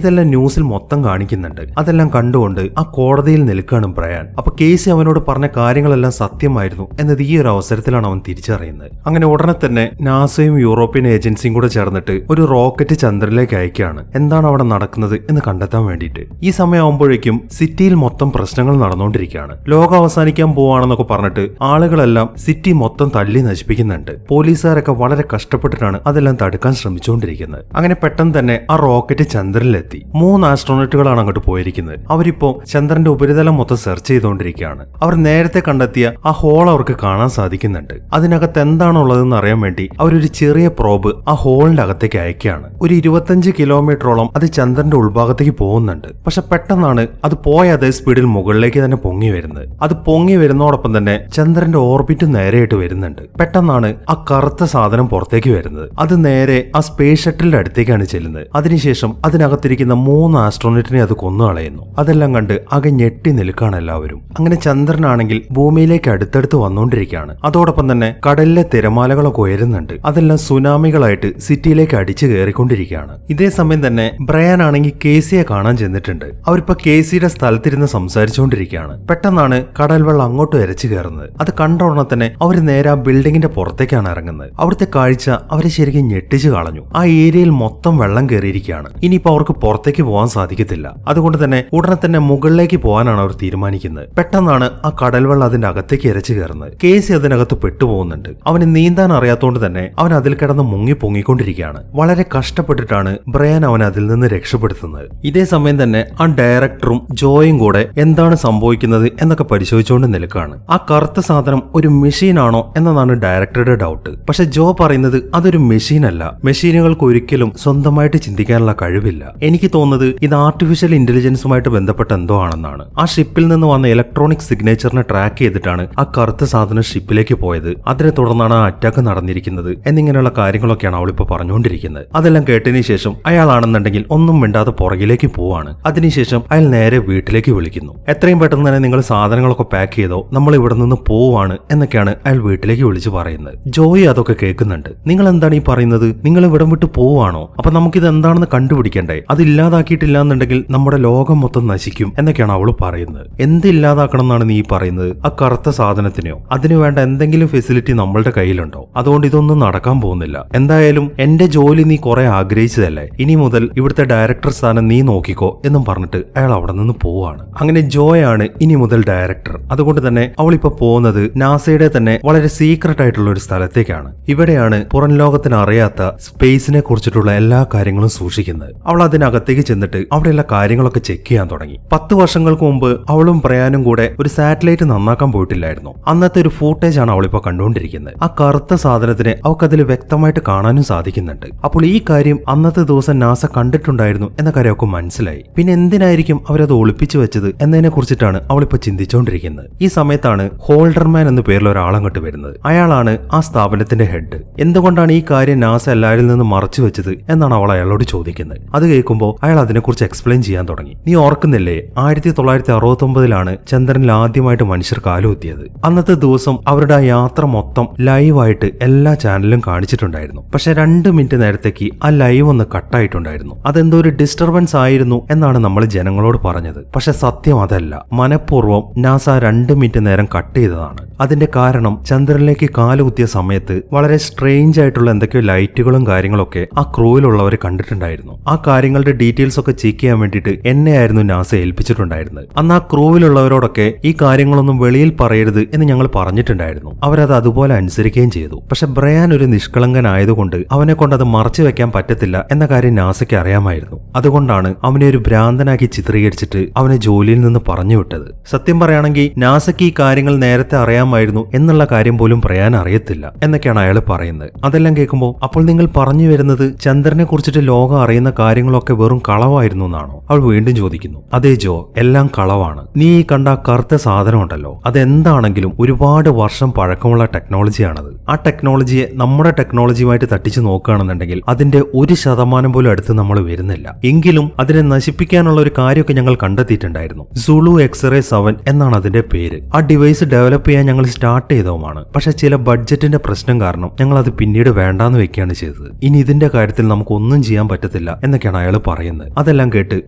ഇതെല്ലാം ന്യൂസിൽ മൊത്തം കാണിക്കുന്നുണ്ട്. അതെല്ലാം കണ്ടുകൊണ്ട് ആ കോടതിയിൽ നിൽക്കുകയാണ് ബ്രയാൻ. അപ്പൊ കേസി അവനോട് പറഞ്ഞ കാര്യങ്ങളെല്ലാം സത്യമായിരുന്നു എന്നത് ഈ ഒരു അവസരത്തിലാണ് അവൻ തിരിച്ചറിയുന്നത്. അങ്ങനെ ഉടനെ തന്നെ നാസയും യൂറോപ്യൻ ഏജൻസിയും കൂടെ ചേർന്നിട്ട് ഒരു റോക്കറ്റ് ചന്ദ്രനിലേക്ക് അയക്കുകയാണ്, എന്താണ് അവിടെ നടക്കുന്നത് എന്ന് കണ്ടെത്താൻ വേണ്ടിയിട്ട്. ഈ സമയമാകുമ്പോഴേക്കും സിറ്റിയിൽ മൊത്തം പ്രശ്നങ്ങൾ നടന്നുകൊണ്ടിരിക്കുകയാണ്. ലോകം അവസാനിക്കാൻ പോവാണെന്നൊക്കെ പറഞ്ഞിട്ട് ആളുകളെല്ലാം സിറ്റി മൊത്തം തല്ലി നശിപ്പിക്കുന്നുണ്ട്. പോലീസുകാരൊക്കെ വളരെ കഷ്ടപ്പെട്ടിട്ടാണ് അതെല്ലാം തടുക്കാൻ ശ്രമിച്ചുകൊണ്ടിരിക്കുന്നത്. അങ്ങനെ പെട്ടെന്ന് തന്നെ ആ റോക്കറ്റ് ചന്ദ്രനിലെത്തി. 3 ആസ്ട്രോണറ്റുകളാണ് അങ്ങോട്ട് പോയിരിക്കുന്നത്. അവരിപ്പോ ചന്ദ്രന്റെ ഉപരിതലം മൊത്തം സെർച്ച് ചെയ്തുകൊണ്ടിരിക്കുകയാണ്. അവർ നേരത്തെ കണ്ടെത്തിയ ആ ഹോൾ അവർക്ക് കാണാൻ സാധിക്കുന്നുണ്ട്. അതിനകത്ത് എന്താണുള്ളതെന്ന് അറിയാൻ വേണ്ടി അവരൊരു ചെറിയ പ്രോബ് ആ ഹോളിന്റെ അകത്തേക്ക് അയക്കുകയാണ്. ഒരു 25 കിലോമീറ്ററോളം അത് ചന്ദ്രന്റെ ഉൾഭാഗത്തേക്ക് പോകുന്നുണ്ട്. പക്ഷെ പെട്ടെന്നാണ് അത് പോയ അതേ സ്പീഡിൽ മുകളിലേക്ക് തന്നെ പൊങ്ങി വരുന്നത്. അത് പൊങ്ങി വരുന്നതോടൊപ്പം തന്നെ ചന്ദ്രന്റെ ഓർബിറ്റ് നേരെയായിട്ട് വരുന്നുണ്ട്. പെട്ടെന്നാണ് ആ കറുത്ത സാധനം പുറത്തേക്ക് വരുന്നത്. അത് നേരെ ആ സ്പേസ് ഷട്ടിലിന്റെ അടുത്തേക്കാണ് ചെല്ലുന്നത്. അതിനുശേഷം അതിനകത്തിരിക്കുന്ന 3 ആസ്ട്രോണറ്റിനെ അത് കൊന്നുകളയുന്നു. അതെല്ലാം കണ്ട് ആകെ ഞെട്ടി നിൽക്കുകയാണ് എല്ലാവരും. അങ്ങനെ ചന്ദ്രനാണെങ്കിൽ ഭൂമിയിലേക്ക് അടുത്തടുത്ത് വന്നുകൊണ്ടിരിക്കുകയാണ്. അതോടൊപ്പം തന്നെ കടലിലെ തിരമാലകളൊക്കെ ഉയരുന്നുണ്ട്. അതെല്ലാം സുനാമികളായിട്ട് സിറ്റിയിലേക്ക് അടിച്ചു കയറിക്കൊണ്ടിരിക്കുകയാണ്. ഇതേ സമയം തന്നെ ബ്രയാൻ ആണെങ്കിൽ കേസിയെ കാണാൻ ചെന്നിട്ടുണ്ട്. അവരിപ്പോ കേസിയുടെ സ്ഥലത്തിരുന്ന് സംസാരിച്ചുകൊണ്ടിരിക്കുകയാണ്. പെട്ടെന്നാണ് കടൽ വെള്ളം അങ്ങോട്ട് ഇരച്ചു കയറുന്നത്. അത് കണ്ട ഉടനെ തന്നെ അവർ നേരെ ആ ബിൽഡിങ്ങിന്റെ പുറത്തേക്കാണ് ഇറങ്ങുന്നത്. അവിടുത്തെ കാഴ്ച അവരെ ശരിക്കും ഞെട്ടിച്ചു കളഞ്ഞു. ആ ഏരിയയിൽ മൊത്തം വെള്ളം കയറിയിരിക്കുകയാണ്. ഇനിയിപ്പോ അവർക്ക് പുറത്തേക്ക് പോകാൻ സാധിക്കത്തില്ല. അതുകൊണ്ട് തന്നെ ഉടനെ തന്നെ മുകളിലേക്ക് പോകാനാണ് അവർ തീരുമാനിക്കുന്നത്. പെട്ടെന്നാണ് ആ കടൽ വെള്ളം അതിന്റെ അകത്തേക്ക് ഇരച്ചു കയറുന്നത്. കേസി അതിനകത്ത് പെട്ടുപോകുന്നുണ്ട്. അവന് നീന്താൻ അറിയാത്തോണ്ട് തന്നെ അവൻ അതിൽ കിടന്ന് പൊങ്ങിക്കൊണ്ടിരിക്കുകയാണ്. വളരെ കഷ്ടപ്പെട്ടിട്ടാണ് ബ്രയാൻ അവനെ അതിൽ നിന്ന് രക്ഷപ്പെടുത്തുന്നത്. ഇതേ സമയം തന്നെ ആ ഡയറക്ടറും ജോയും കൂടെ എന്താണ് സംഭവിക്കുന്നത് എന്നൊക്കെ പരിശോധിച്ചുകൊണ്ട് നിൽക്കുകയാണ്. ആ കറുത്ത സാധനം ഒരു മെഷീൻ ആണോ എന്നതാണ് ഡയറക്ടറുടെ ഡൗട്ട്. പക്ഷെ ജോ പറയുന്നത് അതൊരു മെഷീൻ അല്ല, മെഷീനുകൾക്ക് ഒരിക്കലും സ്വന്തമായിട്ട് ചിന്തിക്കാനുള്ള കഴിവില്ല. എനിക്ക് തോന്നുന്നത് ഇത് ആർട്ടിഫിഷ്യൽ ഇന്റലിജൻസുമായിട്ട് ബന്ധപ്പെട്ട എന്തോ ആണെന്നാണ്. ആ ഷിപ്പിൽ നിന്ന് വന്ന ഇലക്ട്രോണിക് സിഗ്നേച്ചറിനെ ട്രാക്ക് ചെയ്തിട്ടാണ് ആ കറുത്ത സാധനം ഷിപ്പിലേക്ക് പോയത്. അതിനെ തുടർന്നാണ് ആ അറ്റാക്ക് നടന്നിരിക്കുന്നത് എന്നിങ്ങനെയുള്ള കാര്യങ്ങളൊക്കെയാണ് അവളിപ്പോ പറഞ്ഞുകൊണ്ടിരിക്കുന്നത്. അതെല്ലാം കേട്ടതിന് ശേഷം അയാളാണെന്നുണ്ടെങ്കിൽ ഒന്നും മിണ്ടാതെ പുറകിലേക്ക് പോവാണ്. അതിനുശേഷം അയാൾ നേരെ വീട്ടിലേക്ക് വിളിക്കുന്നു. എത്രയും പെട്ടെന്ന് തന്നെ നിങ്ങൾ സാധനങ്ങളൊക്കെ പാക്ക് ചെയ്തോ, നമ്മൾ ഇവിടെ നിന്ന് പോവാണ് എന്നൊക്കെയാണ് അയാൾ വീട്ടിലേക്ക് വിളിച്ച് പറയുന്നത്. ജോയി അതൊക്കെ കേൾക്കുന്നുണ്ട്. നിങ്ങൾ എന്താണ് ഈ പറയുന്നത്? നിങ്ങൾ ഇവിടം വിട്ട് പോവാണോ? അപ്പൊ നമുക്കിത് എന്താണെന്ന് കണ്ടുപിടിക്കണ്ടേ? അത് ഇല്ലാതാക്കിയിട്ടില്ല എന്നുണ്ടെങ്കിൽ നമ്മുടെ ലോകം മൊത്തം നശിക്കും എന്നൊക്കെയാണ് അവള് പറയുന്നത്. എന്ത് ഇല്ലാതാക്കണം എന്നാണ് നീ പറയുന്നത്? ആ കറുത്ത സാധനത്തിനെയോ? അതിനു വേണ്ട എന്തെങ്കിലും ഫെസിലിറ്റി നമ്മളുടെ കയ്യിലുണ്ടോ? അതുകൊണ്ട് ഇതൊന്നും നടക്കാൻ പോകുന്നില്ല. എന്തായാലും എന്റെ ജോലി നീ കുറെ ആഗ്രഹിച്ചതല്ലേ, ഇനി മുതൽ ഇവിടുത്തെ ഡയറക്ടർ സ്ഥാനം നീ നോക്കിക്കോ എന്നും പറഞ്ഞിട്ട് അയാൾ അവിടെ നിന്ന് പോവാണ്. അങ്ങനെ ജോയാണ് ഇനി മുതൽ ഡയറക്ടർ. അതുകൊണ്ട് തന്നെ അവളിപ്പോ പോകുന്നത് നാസയുടെ തന്നെ വളരെ സീക്രട്ട് ആയിട്ടുള്ള ഒരു സ്ഥലത്തേക്കാണ്. ഇവിടെയാണ് പുറം ലോകത്തിന് അറിയാത്ത സ്പേസിനെ കുറിച്ചിട്ടുള്ള എല്ലാ കാര്യങ്ങളും സൂക്ഷിക്കുന്നത്. അവൾ അതിനകത്തേക്ക് ചെന്നിട്ട് അവിടെയുള്ള കാര്യങ്ങളൊക്കെ ചെക്ക് ചെയ്യാൻ തുടങ്ങി. 10 വർഷങ്ങൾക്ക് മുമ്പ് അവളും പ്രയാനും കൂടെ ഒരു സാറ്റലൈറ്റ് നന്നാക്കാൻ പോയിട്ടില്ലായിരുന്നു. അന്നത്തെ ഒരു ഫൂട്ടേജ് ആണ് അവളിപ്പോ കണ്ടുകൊണ്ടിരിക്കുന്നത്. ആ കറുത്ത സാധനത്തിനെ അവൾക്കതിൽ വ്യക്തമായിട്ട് കാണാനും സാധിക്കുന്നുണ്ട്. അപ്പോൾ ഈ കാര്യം അന്നത്തെ ദിവസം നാസ കണ്ടിട്ടുണ്ടായിരുന്നു എന്ന കാര്യമൊക്കെ മനസ്സിലായി. പിന്നെ എന്തിനായിരിക്കും അവരത് ഒളിപ്പിച്ചു വെച്ചത് എന്നതിനെ കുറിച്ചിട്ടാണ് അവളിപ്പോ ചിന്തിച്ചുകൊണ്ടിരിക്കുന്നത്. ഈ സമയത്താണ് ഹോൾഡർമാൻ എന്ന പേരിൽ ഒരാളങ്ങോട്ട് വരുന്നത്. അയാളാണ് ആ സ്ഥാപനത്തിന്റെ ഹെഡ്. എന്തുകൊണ്ടാണ് ഈ കാര്യം നാസ എല്ലാവരിൽ നിന്ന് മറച്ചു വെച്ചത് എന്നാണ് അവൾ അയാളോട് ചോദിക്കുന്നത്. അത് കേൾക്കുമ്പോൾ അയാൾ അതിനെക്കുറിച്ച് എക്സ്പ്ലെയിൻ ചെയ്യാൻ തുടങ്ങി. നീ ഓർക്കുന്നില്ലേ, 1969 ചന്ദ്രനിൽ ആദ്യമായിട്ട് മനുഷ്യർ കാലുകുത്തിയത്. അന്നത്തെ ദിവസം അവരുടെ ആ യാത്ര മൊത്തം ലൈവായിട്ട് എല്ലാ ചാനലിലും കാണിച്ചിട്ടുണ്ടായിരുന്നു. പക്ഷെ 2 മിനിറ്റ് നേരത്തേക്ക് ആ ലൈവ് ഒന്ന് കട്ടായിട്ടുണ്ടായിരുന്നു. അതെന്തോ ഒരു ഡിസ്റ്റർബൻസ് ആയിരുന്നു എന്നാണ് നമ്മൾ ജനങ്ങളോട് പറഞ്ഞത്. പക്ഷെ സത്യം അതല്ല. മനഃപൂർവ്വം നാസ 2 മിനിറ്റ് നേരം കട്ട് ചെയ്തതാണ്. അതിന്റെ കാരണം ചന്ദ്രനിലേക്ക് കാലുകുത്തിയ സമയത്ത് വളരെ സ്ട്രേഞ്ച് ആയിട്ടുള്ള എന്തൊക്കെയോ ലൈറ്റുകളും കാര്യങ്ങളൊക്കെ ആ ക്രൂവിലുള്ളവർ കണ്ടിട്ടുണ്ടായിരുന്നു. ആ കാര്യങ്ങളുടെ ഡീറ്റെയിൽസ് ഒക്കെ ചെക്ക് ചെയ്യാൻ വേണ്ടിയിട്ട് എന്നെയായിരുന്നു നാസ ഏൽപ്പിച്ചിട്ടുണ്ടായിരുന്നത്. അന്ന് ആ ക്രൂവിലുള്ളവരോടൊക്കെ ഈ കാര്യങ്ങളൊന്നും വെളിയിൽ പറയരുത് എന്ന് ഞങ്ങൾ പറഞ്ഞിട്ടുണ്ടായിരുന്നു. അവരത് അതുപോലെ അനുസരിക്കുകയും ചെയ്തു. പക്ഷെ ബ്രയാൻ ഒരു നിഷ്കളങ്കനായതുകൊണ്ട് അവനെ കൊണ്ട് അത് മറച്ചു വെക്കാൻ പറ്റത്തില്ല എന്ന കാര്യം നാസയ്ക്ക് അറിയാമായിരുന്നു. അതുകൊണ്ടാണ് അവനെ ഒരു ഭ്രാന്തനാക്കി ചിത്രീകരിച്ചിട്ട് അവനെ ജോലിയിൽ നിന്ന് പറഞ്ഞു വിട്ടത്. സത്യം പറയുകയാണെങ്കിൽ നാസയ്ക്ക് ഈ കാര്യങ്ങൾ നേരത്തെ അറിയാമായിരുന്നു എന്നുള്ള കാര്യം പോലും ബ്രയാൻ അറിയത്തില്ല എന്നൊക്കെയാണ് അയാൾ പറയുന്നത്. അതെല്ലാം കേൾക്കുമ്പോൾ അപ്പോൾ നിങ്ങൾ പറഞ്ഞു വരുന്നത് ചന്ദ്രനെ കുറിച്ചിട്ട് ലോകം അറിയുന്ന കാര്യങ്ങളൊക്കെ വെറും കളവായിരുന്നു എന്നാണോ? അവൾ വീണ്ടും ചോദിക്കുന്നു. അതേ ജോ, എല്ലാം കളവാണ്. നീ ഈ കണ്ട കറുത്ത സാധനം ഉണ്ടല്ലോ, അതെന്താണെങ്കിലും ഒരുപാട് വർഷം പഴക്കമുള്ള ടെക്നോളജിയാണത്. ആ ടെക്നോളജിയെ നമ്മുടെ ടെക്നോളജിയുമായിട്ട് തട്ടിച്ചു നോക്കുകയാണെന്നുണ്ടെങ്കിൽ അതിന്റെ 1% പോലും അടുത്ത് നമ്മൾ വരുന്നില്ല. എങ്കിലും അതിനെ നശിപ്പിക്കാനുള്ള ഒരു കാര്യമൊക്കെ ഞങ്ങൾ കണ്ടെത്തിയിട്ടുണ്ടായിരുന്നു. സുളു എക്സ്റേ 7 എന്നാണ് അതിന്റെ പേര്. ആ ഡിവൈസ് ഡെവലപ്പ് ചെയ്യാൻ ഞങ്ങൾ സ്റ്റാർട്ട് ചെയ്തതുമാണ്. പക്ഷെ ചില ബഡ്ജറ്റിന്റെ പ്രശ്നം കാരണം ഞങ്ങൾ അത് പിന്നീട് വേണ്ടാന്ന് വെക്കുകയാണ് ചെയ്തത്. ഇനി ഇതിന്റെ കാര്യത്തിൽ നമുക്ക് ഒന്നും ചെയ്യാൻ പറ്റത്തില്ല എന്നൊക്കെയാണ് അയാൾ പറയുന്നത്. അതെല്ലാം കേട്ട്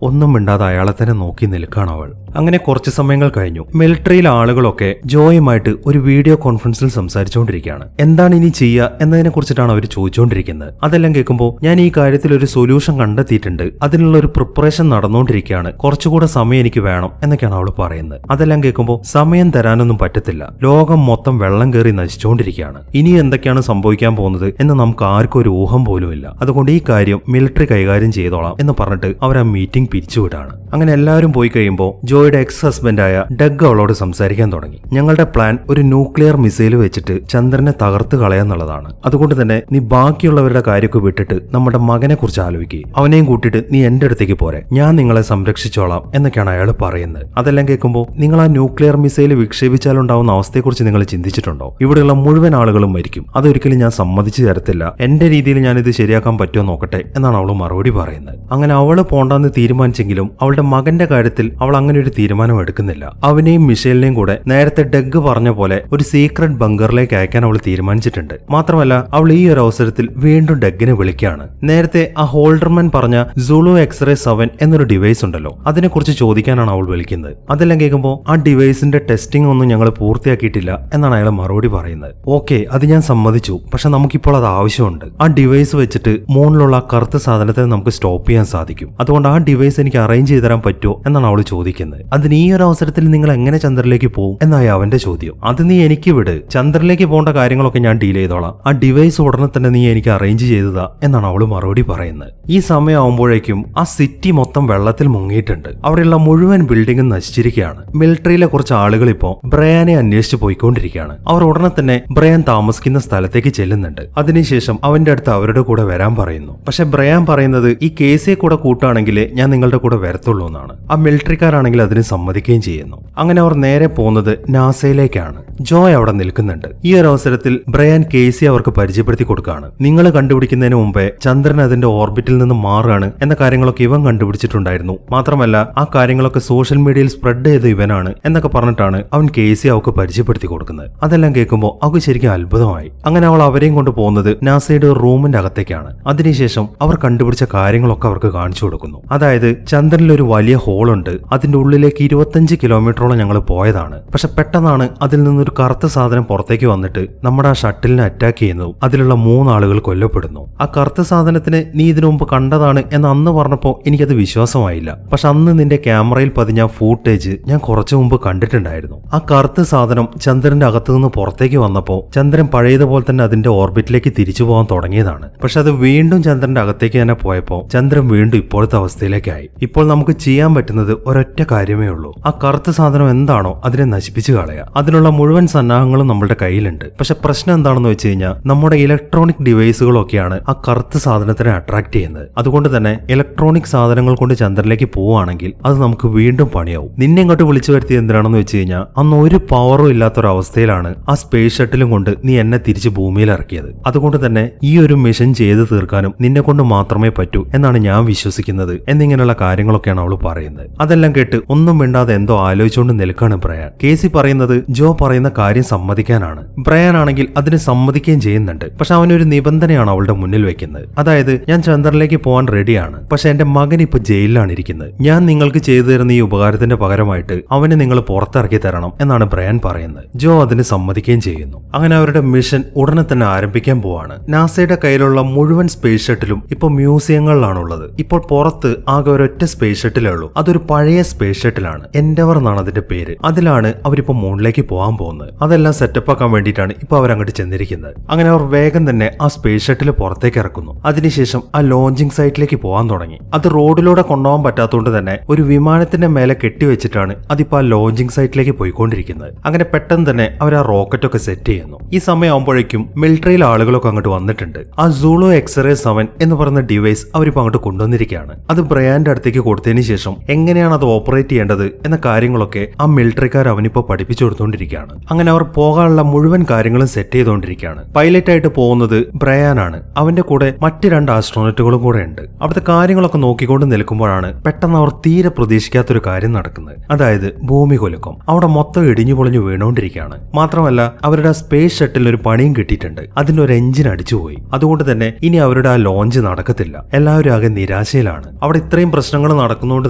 ഒന്നും മിണ്ടാതെ അയാളെ തന്നെ നോക്കി നിൽക്കുകയാണ് അവൾ. അങ്ങനെ കുറച്ച് സമയങ്ങൾ കഴിഞ്ഞു. മിലിറ്ററിയിലെ ആളുകളൊക്കെ ജോയുമായിട്ട് ഒരു വീഡിയോ കോൺഫറൻസിൽ സംസാരിച്ചുകൊണ്ടിരിക്കുകയാണ്. എന്താണ് ഇനി ചെയ്യുക എന്നതിനെ കുറിച്ചിട്ടാണ് അവർ ചോദിച്ചുകൊണ്ടിരിക്കുന്നത്. അതെല്ലാം കേൾക്കുമ്പോൾ ഞാൻ ഈ കാര്യത്തിൽ ഒരു സൊല്യൂഷൻ കണ്ടെത്തിയിട്ടുണ്ട്, അതിനുള്ള ഒരു പ്രിപ്പറേഷൻ നടന്നുകൊണ്ടിരിക്കുകയാണ്, കുറച്ചുകൂടെ സമയം എനിക്ക് വേണം എന്നൊക്കെയാണ് അവൾ പറയുന്നത്. അതെല്ലാം കേൾക്കുമ്പോൾ സമയം തരാനൊന്നും പറ്റത്തില്ല, ലോകം മൊത്തം വെള്ളം കയറി നശിച്ചുകൊണ്ടിരിക്കുകയാണ്, ഇനി എന്തൊക്കെയാണ് സംഭവിക്കാൻ പോകുന്നത് എന്ന് നമുക്ക് ആർക്കും ഒരു ഊഹം പോലുമില്ല, അതുകൊണ്ട് ഈ കാര്യം മിലിറ്ററി കൈകാര്യം ചെയ്തോളാം എന്ന് പറഞ്ഞിട്ട് അവർ ആ മീറ്റിംഗ് പിരിച്ചുവിടാണ്. അങ്ങനെ എല്ലാവരും പോയി കഴിയുമ്പോൾ ജോയുടെ എക്സ് ഹസ്ബൻഡായ ഡഗ് അവളോട് സംസാരിക്കാൻ തുടങ്ങി. ഞങ്ങളുടെ പ്ലാൻ ഒരു ന്യൂക്ലിയർ മിസൈൽ വെച്ചിട്ട് ചന്ദ്രനെ തകർത്ത് കളയാന്നുള്ളതാണ്. അതുകൊണ്ട് തന്നെ നീ ബാക്കിയുള്ളവരുടെ കാര്യമൊക്കെ വിട്ടിട്ട് നമ്മുടെ മകനെ കുറിച്ച് ആലോചിക്കുക, അവനെയും കൂട്ടിയിട്ട് നീ എന്റെ അടുത്തേക്ക് പോരെ, ഞാൻ നിങ്ങളെ സംരക്ഷിച്ചോളാം എന്നൊക്കെയാണ് അയാൾ പറയുന്നത്. അതെല്ലാം കേൾക്കുമ്പോൾ നിങ്ങൾ ആ ന്യൂക്ലിയർ മിസൈൽ വിക്ഷേപിച്ചാലുണ്ടാവുന്ന അവസ്ഥയെക്കുറിച്ച് നിങ്ങൾ ചിന്തിച്ചിട്ടുണ്ടോ? ഇവിടെയുള്ള മുഴുവൻ ആളുകളും മരിക്കും, അതൊരിക്കലും ഞാൻ സമ്മതിച്ചു തരത്തില്ല, എന്റെ രീതിയിൽ ഞാനിത് ശരിയാക്കാൻ പറ്റുമോ നോക്കട്ടെ എന്നാണ് അവൾ മറുപടി പറയുന്നത്. അങ്ങനെ അവള് പോണ്ടാന്ന് തീരുമാനിച്ചെങ്കിലും അവളുടെ മകന്റെ കാര്യത്തിൽ അവൾ അങ്ങനെ ഒരു തീരുമാനം എടുക്കുന്നില്ല. അവനെയും മിഷേലിനെയും കൂടെ നേരത്തെ ഡഗ് പറഞ്ഞ പോലെ ഒരു സീക്രട്ട് ബങ്കറിലേക്ക് അയക്കാൻ അവൾ തീരുമാനിച്ചിട്ടുണ്ട്. മാത്രമല്ല അവൾ ഈ ഒരു അവസരത്തിൽ വീണ്ടും ഡഗിനെ വിളിക്കുകയാണ്. നേരത്തെ ആ ഹോൾഡർമാൻ പറഞ്ഞ സുളു എക്സ്റേ 7 എന്നൊരു ഡിവൈസ് ഉണ്ടല്ലോ, അതിനെക്കുറിച്ച് ചോദിക്കാനാണ് അവൾ വിളിക്കുന്നത്. അതെല്ലാം കേൾക്കുമ്പോൾ ആ ഡിവൈസിന്റെ ടെസ്റ്റിംഗ് ഒന്നും ഞങ്ങൾ പൂർത്തിയാക്കിയിട്ടില്ല എന്നാണ് അയാൾ മറുപടി പറയുന്നത്. ഓക്കെ, അത് ഞാൻ സമ്മതിച്ചു, പക്ഷെ നമുക്കിപ്പോൾ അത് ആവശ്യമുണ്ട്. ആ ഡിവൈസ് വെച്ചിട്ട് മൂണിലുള്ള കറുത്ത സാധനത്തെ നമുക്ക് സ്റ്റോപ്പ് ചെയ്യാൻ സാധിക്കും, അതുകൊണ്ട് ആ ഡിവൈസ് എനിക്ക് അറേഞ്ച് ചെയ്ത് തരാൻ പറ്റുമോ എന്നാണ് അവൾ ചോദിക്കുന്നത്. അതിന് ഈ ഒരു അവസരത്തിൽ നിങ്ങൾ എങ്ങനെ ചന്ദ്രനിലേക്ക് പോകും എന്നായി അവന്റെ ചോദ്യം. അത് നീ എനിക്ക് വിട്, ചന്ദ്രനിലേക്ക് പോകേണ്ട കാര്യങ്ങളൊക്കെ ഞാൻ ഡീൽ ചെയ്തോളാം, ആ ഡിവൈസ് ഉടനെ തന്നെ നീ എനിക്ക് അറേഞ്ച് ചെയ്തതാ എന്നാണ് അവൾ മറുപടി പറയുന്നത്. ഈ സമയമാകുമ്പോഴേക്കും ആ സിറ്റി മൊത്തം വെള്ളത്തിൽ മുങ്ങിയിട്ടുണ്ട്. അവിടെയുള്ള മുഴുവൻ ബിൽഡിംഗും നശിച്ചിരിക്കുകയാണ്. മിലിറ്ററിയിലെ കുറച്ച് ആളുകൾ ഇപ്പോൾ ബ്രയാനെ അന്വേഷിച്ച് പോയിക്കൊണ്ടിരിക്കുകയാണ്. അവർ ഉടനെ തന്നെ ബ്രയാൻ താമസിക്കുന്ന സ്ഥലത്തേക്ക് ചെല്ലുന്നുണ്ട്. അതിനുശേഷം അവന്റെ അടുത്ത് അവരുടെ കൂടെ വരാൻ പറയുന്നു. പക്ഷെ ബ്രയാൻ പറയുന്നത് ഈ കേസിയെ കൂടെ കൂട്ടാണെങ്കിൽ ഞാൻ നിങ്ങളുടെ കൂടെ വരത്തുള്ളൂ എന്നാണ്. ആ മിലിറ്ററിക്കാരാണെങ്കിൽ അതിന് സമ്മതിക്കുകയും ചെയ്യുന്നു. അങ്ങനെ അവർ നേരെ പോകുന്നത് നാസയിലേക്കാണ്. ജോയ് അവിടെ നിൽക്കുന്നുണ്ട്. ഈ ഒരു അവസരത്തിൽ ബ്രയാൻ കേസി അവർക്ക് പരിചയപ്പെടുത്തി കൊടുക്കുകയാണ്. നിങ്ങൾ കണ്ടുപിടിക്കുന്നതിന് മുമ്പേ ചന്ദ്രൻ അതിന്റെ ഓർബിറ്റിൽ നിന്ന് മാറുകയാണ് എന്ന കാര്യങ്ങളൊക്കെ ഇവൻ കണ്ടുപിടിച്ചിട്ടുണ്ടായിരുന്നു. മാത്രമല്ല ആ കാര്യങ്ങളൊക്കെ സോഷ്യൽ മീഡിയയിൽ സ്പ്രെഡ് ചെയ്ത ഇവനാണ് എന്നൊക്കെ പറഞ്ഞിട്ടാണ് അവൻ കേസി അവർക്ക് പരിചയപ്പെടുത്തി കൊടുക്കുന്നത്. അതെല്ലാം കേൾക്കുമ്പോൾ അവർക്ക് ശരിക്കും അത്ഭുതമായി. അങ്ങനെ അവൾ അവരെയും കൊണ്ട് പോകുന്നത് നാസയുടെ ഒരു റൂമിന്റെ അകത്തേക്കാണ്. അതിനുശേഷം അവർ കണ്ടുപിടിച്ച കാര്യങ്ങളൊക്കെ അവർക്ക് കാണിച്ചു കൊടുക്കുന്നു. അതായത് ചന്ദ്രനിൽ ഒരു വലിയ ഹോളുണ്ട്, അതിന്റെ ഉള്ളിലേക്ക് 25 കിലോമീറ്ററോളം ഞങ്ങൾ പോയതാണ്. പക്ഷെ പെട്ടെന്നാണ് അതിൽ നിന്നൊരു കറുത്ത സാധനം പുറത്തേക്ക് വന്നിട്ട് നമ്മുടെ ആ ഷട്ടിലിനെ അറ്റാക്ക് ചെയ്യുന്നതും അതിലുള്ള 3 ആളുകൾ കൊല്ലപ്പെടുന്നു. ആ കറുത്ത സാധനത്തിന് നീ ഇതിനു മുമ്പ് കണ്ടതാണ് എന്ന് അന്ന് പറഞ്ഞപ്പോൾ എനിക്കത് വിശ്വാസമായില്ല. പക്ഷെ അന്ന് നിന്റെ ക്യാമറയിൽ പതിഞ്ഞ ഫൂട്ടേജ് ഞാൻ കുറച്ചു മുമ്പ് കണ്ടിട്ടുണ്ടായിരുന്നു. ആ കറുത്ത സാധനം ചന്ദ്രന്റെ അകത്തു നിന്ന് പുറത്തേക്ക് വന്നപ്പോൾ ചന്ദ്രൻ പഴയതുപോലെ തന്നെ അതിന്റെ ഓർബിറ്റിലേക്ക് തിരിച്ചു പോകാൻ തുടങ്ങിയതാണ്. പക്ഷെ അത് വീണ്ടും ചന്ദ്രന്റെ അകത്തേക്ക് തന്നെ പോയപ്പോൾ ചന്ദ്രൻ വീണ്ടും ഇപ്പോഴത്തെ അവസ്ഥയിലേക്കായി. ഇപ്പോൾ നമുക്ക് ചെയ്യാൻ പറ്റുന്നത് ഒരൊറ്റ കാര്യമേ ഉള്ളൂ, ആ കറുത്ത സാധനം എന്താണോ അതിനെ നശിപ്പിച്ചു കളയുക. അതിനുള്ള മുഴുവൻ സന്നാഹങ്ങളും നമ്മുടെ കയ്യിലുണ്ട്. പക്ഷെ പ്രശ്നം എന്താണെന്ന് വെച്ച് കഴിഞ്ഞാൽ നമ്മുടെ ഇലക്ട്രോണിക് ഡിവൈസുകളൊക്കെയാണ് ആ കറുത്ത സാധനത്തിനെ അട്രാക്ട് ചെയ്യുന്നത്. അതുകൊണ്ട് തന്നെ ഇലക്ട്രോണിക് സാധനങ്ങൾ കൊണ്ട് ചന്ദ്രനിലേക്ക് പോവുകയാണെങ്കിൽ അത് നമുക്ക് വീണ്ടും പണിയാവും. നിന്നെ ഇങ്ങോട്ട് വിളിച്ചു വരുത്തിയത് എന്തിനാണെന്ന് വെച്ച് കഴിഞ്ഞാൽ അന്ന് ഒരു പവറും ഇല്ലാത്തൊരവസ്ഥയിലാണ് ആ സ്പേസ് ഷട്ടിലും കൊണ്ട് നീ എന്നെ തിരിച്ച് ഭൂമിയിൽ ഇറക്കിയത്. അതുകൊണ്ട് തന്നെ ഈ ഒരു മിഷൻ ചെയ്ത് തീർക്കാനും നിന്നെ കൊണ്ട് മാത്രമേ പറ്റൂ എന്നാണ് ഞാൻ വിശ്വസിക്കുന്നത് എന്നിങ്ങനെയുള്ള കാര്യങ്ങളൊക്കെയാണ് അവൾ പറയുന്നത്. അതെല്ലാം കേട്ട് ഒന്നും മിണ്ടാതെ എന്തോ ആലോചിച്ചുകൊണ്ട് നിൽക്കാണ് ബ്രയാൻ. കേസി പറയുന്നത് ജോ പറയുന്ന കാര്യം സമ്മതിക്കാനാണ്. ബ്രയാൻ ആണെങ്കിൽ അതിന് സമ്മതിക്കുകയും ചെയ്യുന്നുണ്ട്. പക്ഷെ അവനൊരു നിബന്ധനയാണ് അവളുടെ മുന്നിൽ വെക്കുന്നത്. അതായത് ഞാൻ ചന്ദ്രനിലേക്ക് പോകാൻ റെഡിയാണ്, പക്ഷെ എന്റെ മകൻ ഇപ്പൊ ജയിലിലാണ് ഇരിക്കുന്നത്. ഞാൻ നിങ്ങൾക്ക് ചെയ്തു തരുന്ന ഈ ഉപകാരത്തിന്റെ പകരമായിട്ട് അവനെ നിങ്ങൾ പുറത്തിറക്കി തരണം എന്നാണ് ബ്രയാൻ പറയുന്നത്. ജോ അതിന് സമ്മതിക്കുകയും ചെയ്യുന്നു. അങ്ങനെ അവരുടെ മിഷൻ ഉടനെ തന്നെ ആരംഭിക്കാൻ പോവാണ്. നാസയുടെ കയ്യിലുള്ള മുഴുവൻ സ്പേസ് ഷട്ടിലും ഇപ്പൊ മ്യൂസിയങ്ങളിലാണുള്ളത്. ഇപ്പോൾ പുറത്ത് ആകെ ഒരൊറ്റ സ്പേസ് ഷട്ടിലേ ഉള്ളൂ. അതൊരു പഴയ സ്പേസ് സ്പേസ് ഷട്ടിലാണ്. എൻഡവർ എന്നാണ് അതിന്റെ പേര്. അതിലാണ് അവരിപ്പോ മൂണിലേക്ക് പോകാൻ പോകുന്നത്. അതെല്ലാം സെറ്റപ്പ് ആക്കാൻ വേണ്ടിയിട്ടാണ് ഇപ്പൊ അവരങ്ങോട്ട് ചെന്നിരിക്കുന്നത്. അങ്ങനെ അവർ വേഗം തന്നെ ആ സ്പേസ് ഷട്ടിൽ പുറത്തേക്ക് ഇറക്കുന്നു. അതിനുശേഷം ആ ലോഞ്ചിങ് സൈറ്റിലേക്ക് പോകാൻ തുടങ്ങി. അത് റോഡിലൂടെ കൊണ്ടുപോകാൻ പറ്റാത്തതുകൊണ്ട് തന്നെ ഒരു വിമാനത്തിന്റെ മേലെ കെട്ടിവെച്ചിട്ടാണ് അതിപ്പോ ആ ലോഞ്ചിങ് സൈറ്റിലേക്ക് പോയിക്കൊണ്ടിരിക്കുന്നത്. അങ്ങനെ പെട്ടെന്ന് തന്നെ അവർ ആ റോക്കറ്റ് ഒക്കെ സെറ്റ് ചെയ്യുന്നു. ഈ സമയമാകുമ്പോഴേക്കും മിലിറ്ററിയിലെ ആളുകളൊക്കെ അങ്ങോട്ട് വന്നിട്ടുണ്ട്. ആ സൂളോ എക്സ്റേ 7 എന്ന് പറയുന്ന ഡിവൈസ് അവരിപ്പോ അങ്ങോട്ട് കൊണ്ടുവന്നിരിക്കുകയാണ്. അത് ബ്രയാന്റെ അടുത്തേക്ക് കൊടുത്തതിന് ശേഷം എങ്ങനെയാണ് അത് ഓപ്പറേറ്റ് ചെയ്യേണ്ടത് എന്ന കാര്യങ്ങളൊക്കെ ആ മിലിറ്ററിക്കാർ അവനിപ്പോ പഠിപ്പിച്ചു കൊടുത്തുകൊണ്ടിരിക്കുകയാണ്. അങ്ങനെ അവർ പോകാനുള്ള മുഴുവൻ കാര്യങ്ങളും സെറ്റ് ചെയ്തുകൊണ്ടിരിക്കുകയാണ്. പൈലറ്റ് ആയിട്ട് പോകുന്നത് ബ്രയാനാണ്. അവന്റെ കൂടെ മറ്റ് 2 ആസ്ട്രോണറ്റുകളും കൂടെ ഉണ്ട്. അവിടുത്തെ കാര്യങ്ങളൊക്കെ നോക്കിക്കൊണ്ട് നിൽക്കുമ്പോഴാണ് പെട്ടെന്ന് അവർ തീരെ പ്രതീക്ഷിക്കാത്തൊരു കാര്യം നടക്കുന്നത്. അതായത് ഭൂമി കുലുക്കം. അവിടെ മൊത്തം ഇടിഞ്ഞു പൊളിഞ്ഞു വീണുകൊണ്ടിരിക്കുകയാണ്. മാത്രമല്ല അവരുടെ സ്പേസ് ഷട്ടിലിന് ഒരു പണിയും കിട്ടിയിട്ടുണ്ട്. അതിന്റെ ഒരു എഞ്ചിൻ അടിച്ചുപോയി. അതുകൊണ്ട് തന്നെ ഇനി അവരുടെ ആ ലോഞ്ച് നടക്കത്തില്ല. എല്ലാവരും ആകെ നിരാശയിലാണ്. അവിടെ ഇത്രയും പ്രശ്നങ്ങൾ നടക്കുന്നതുകൊണ്ട്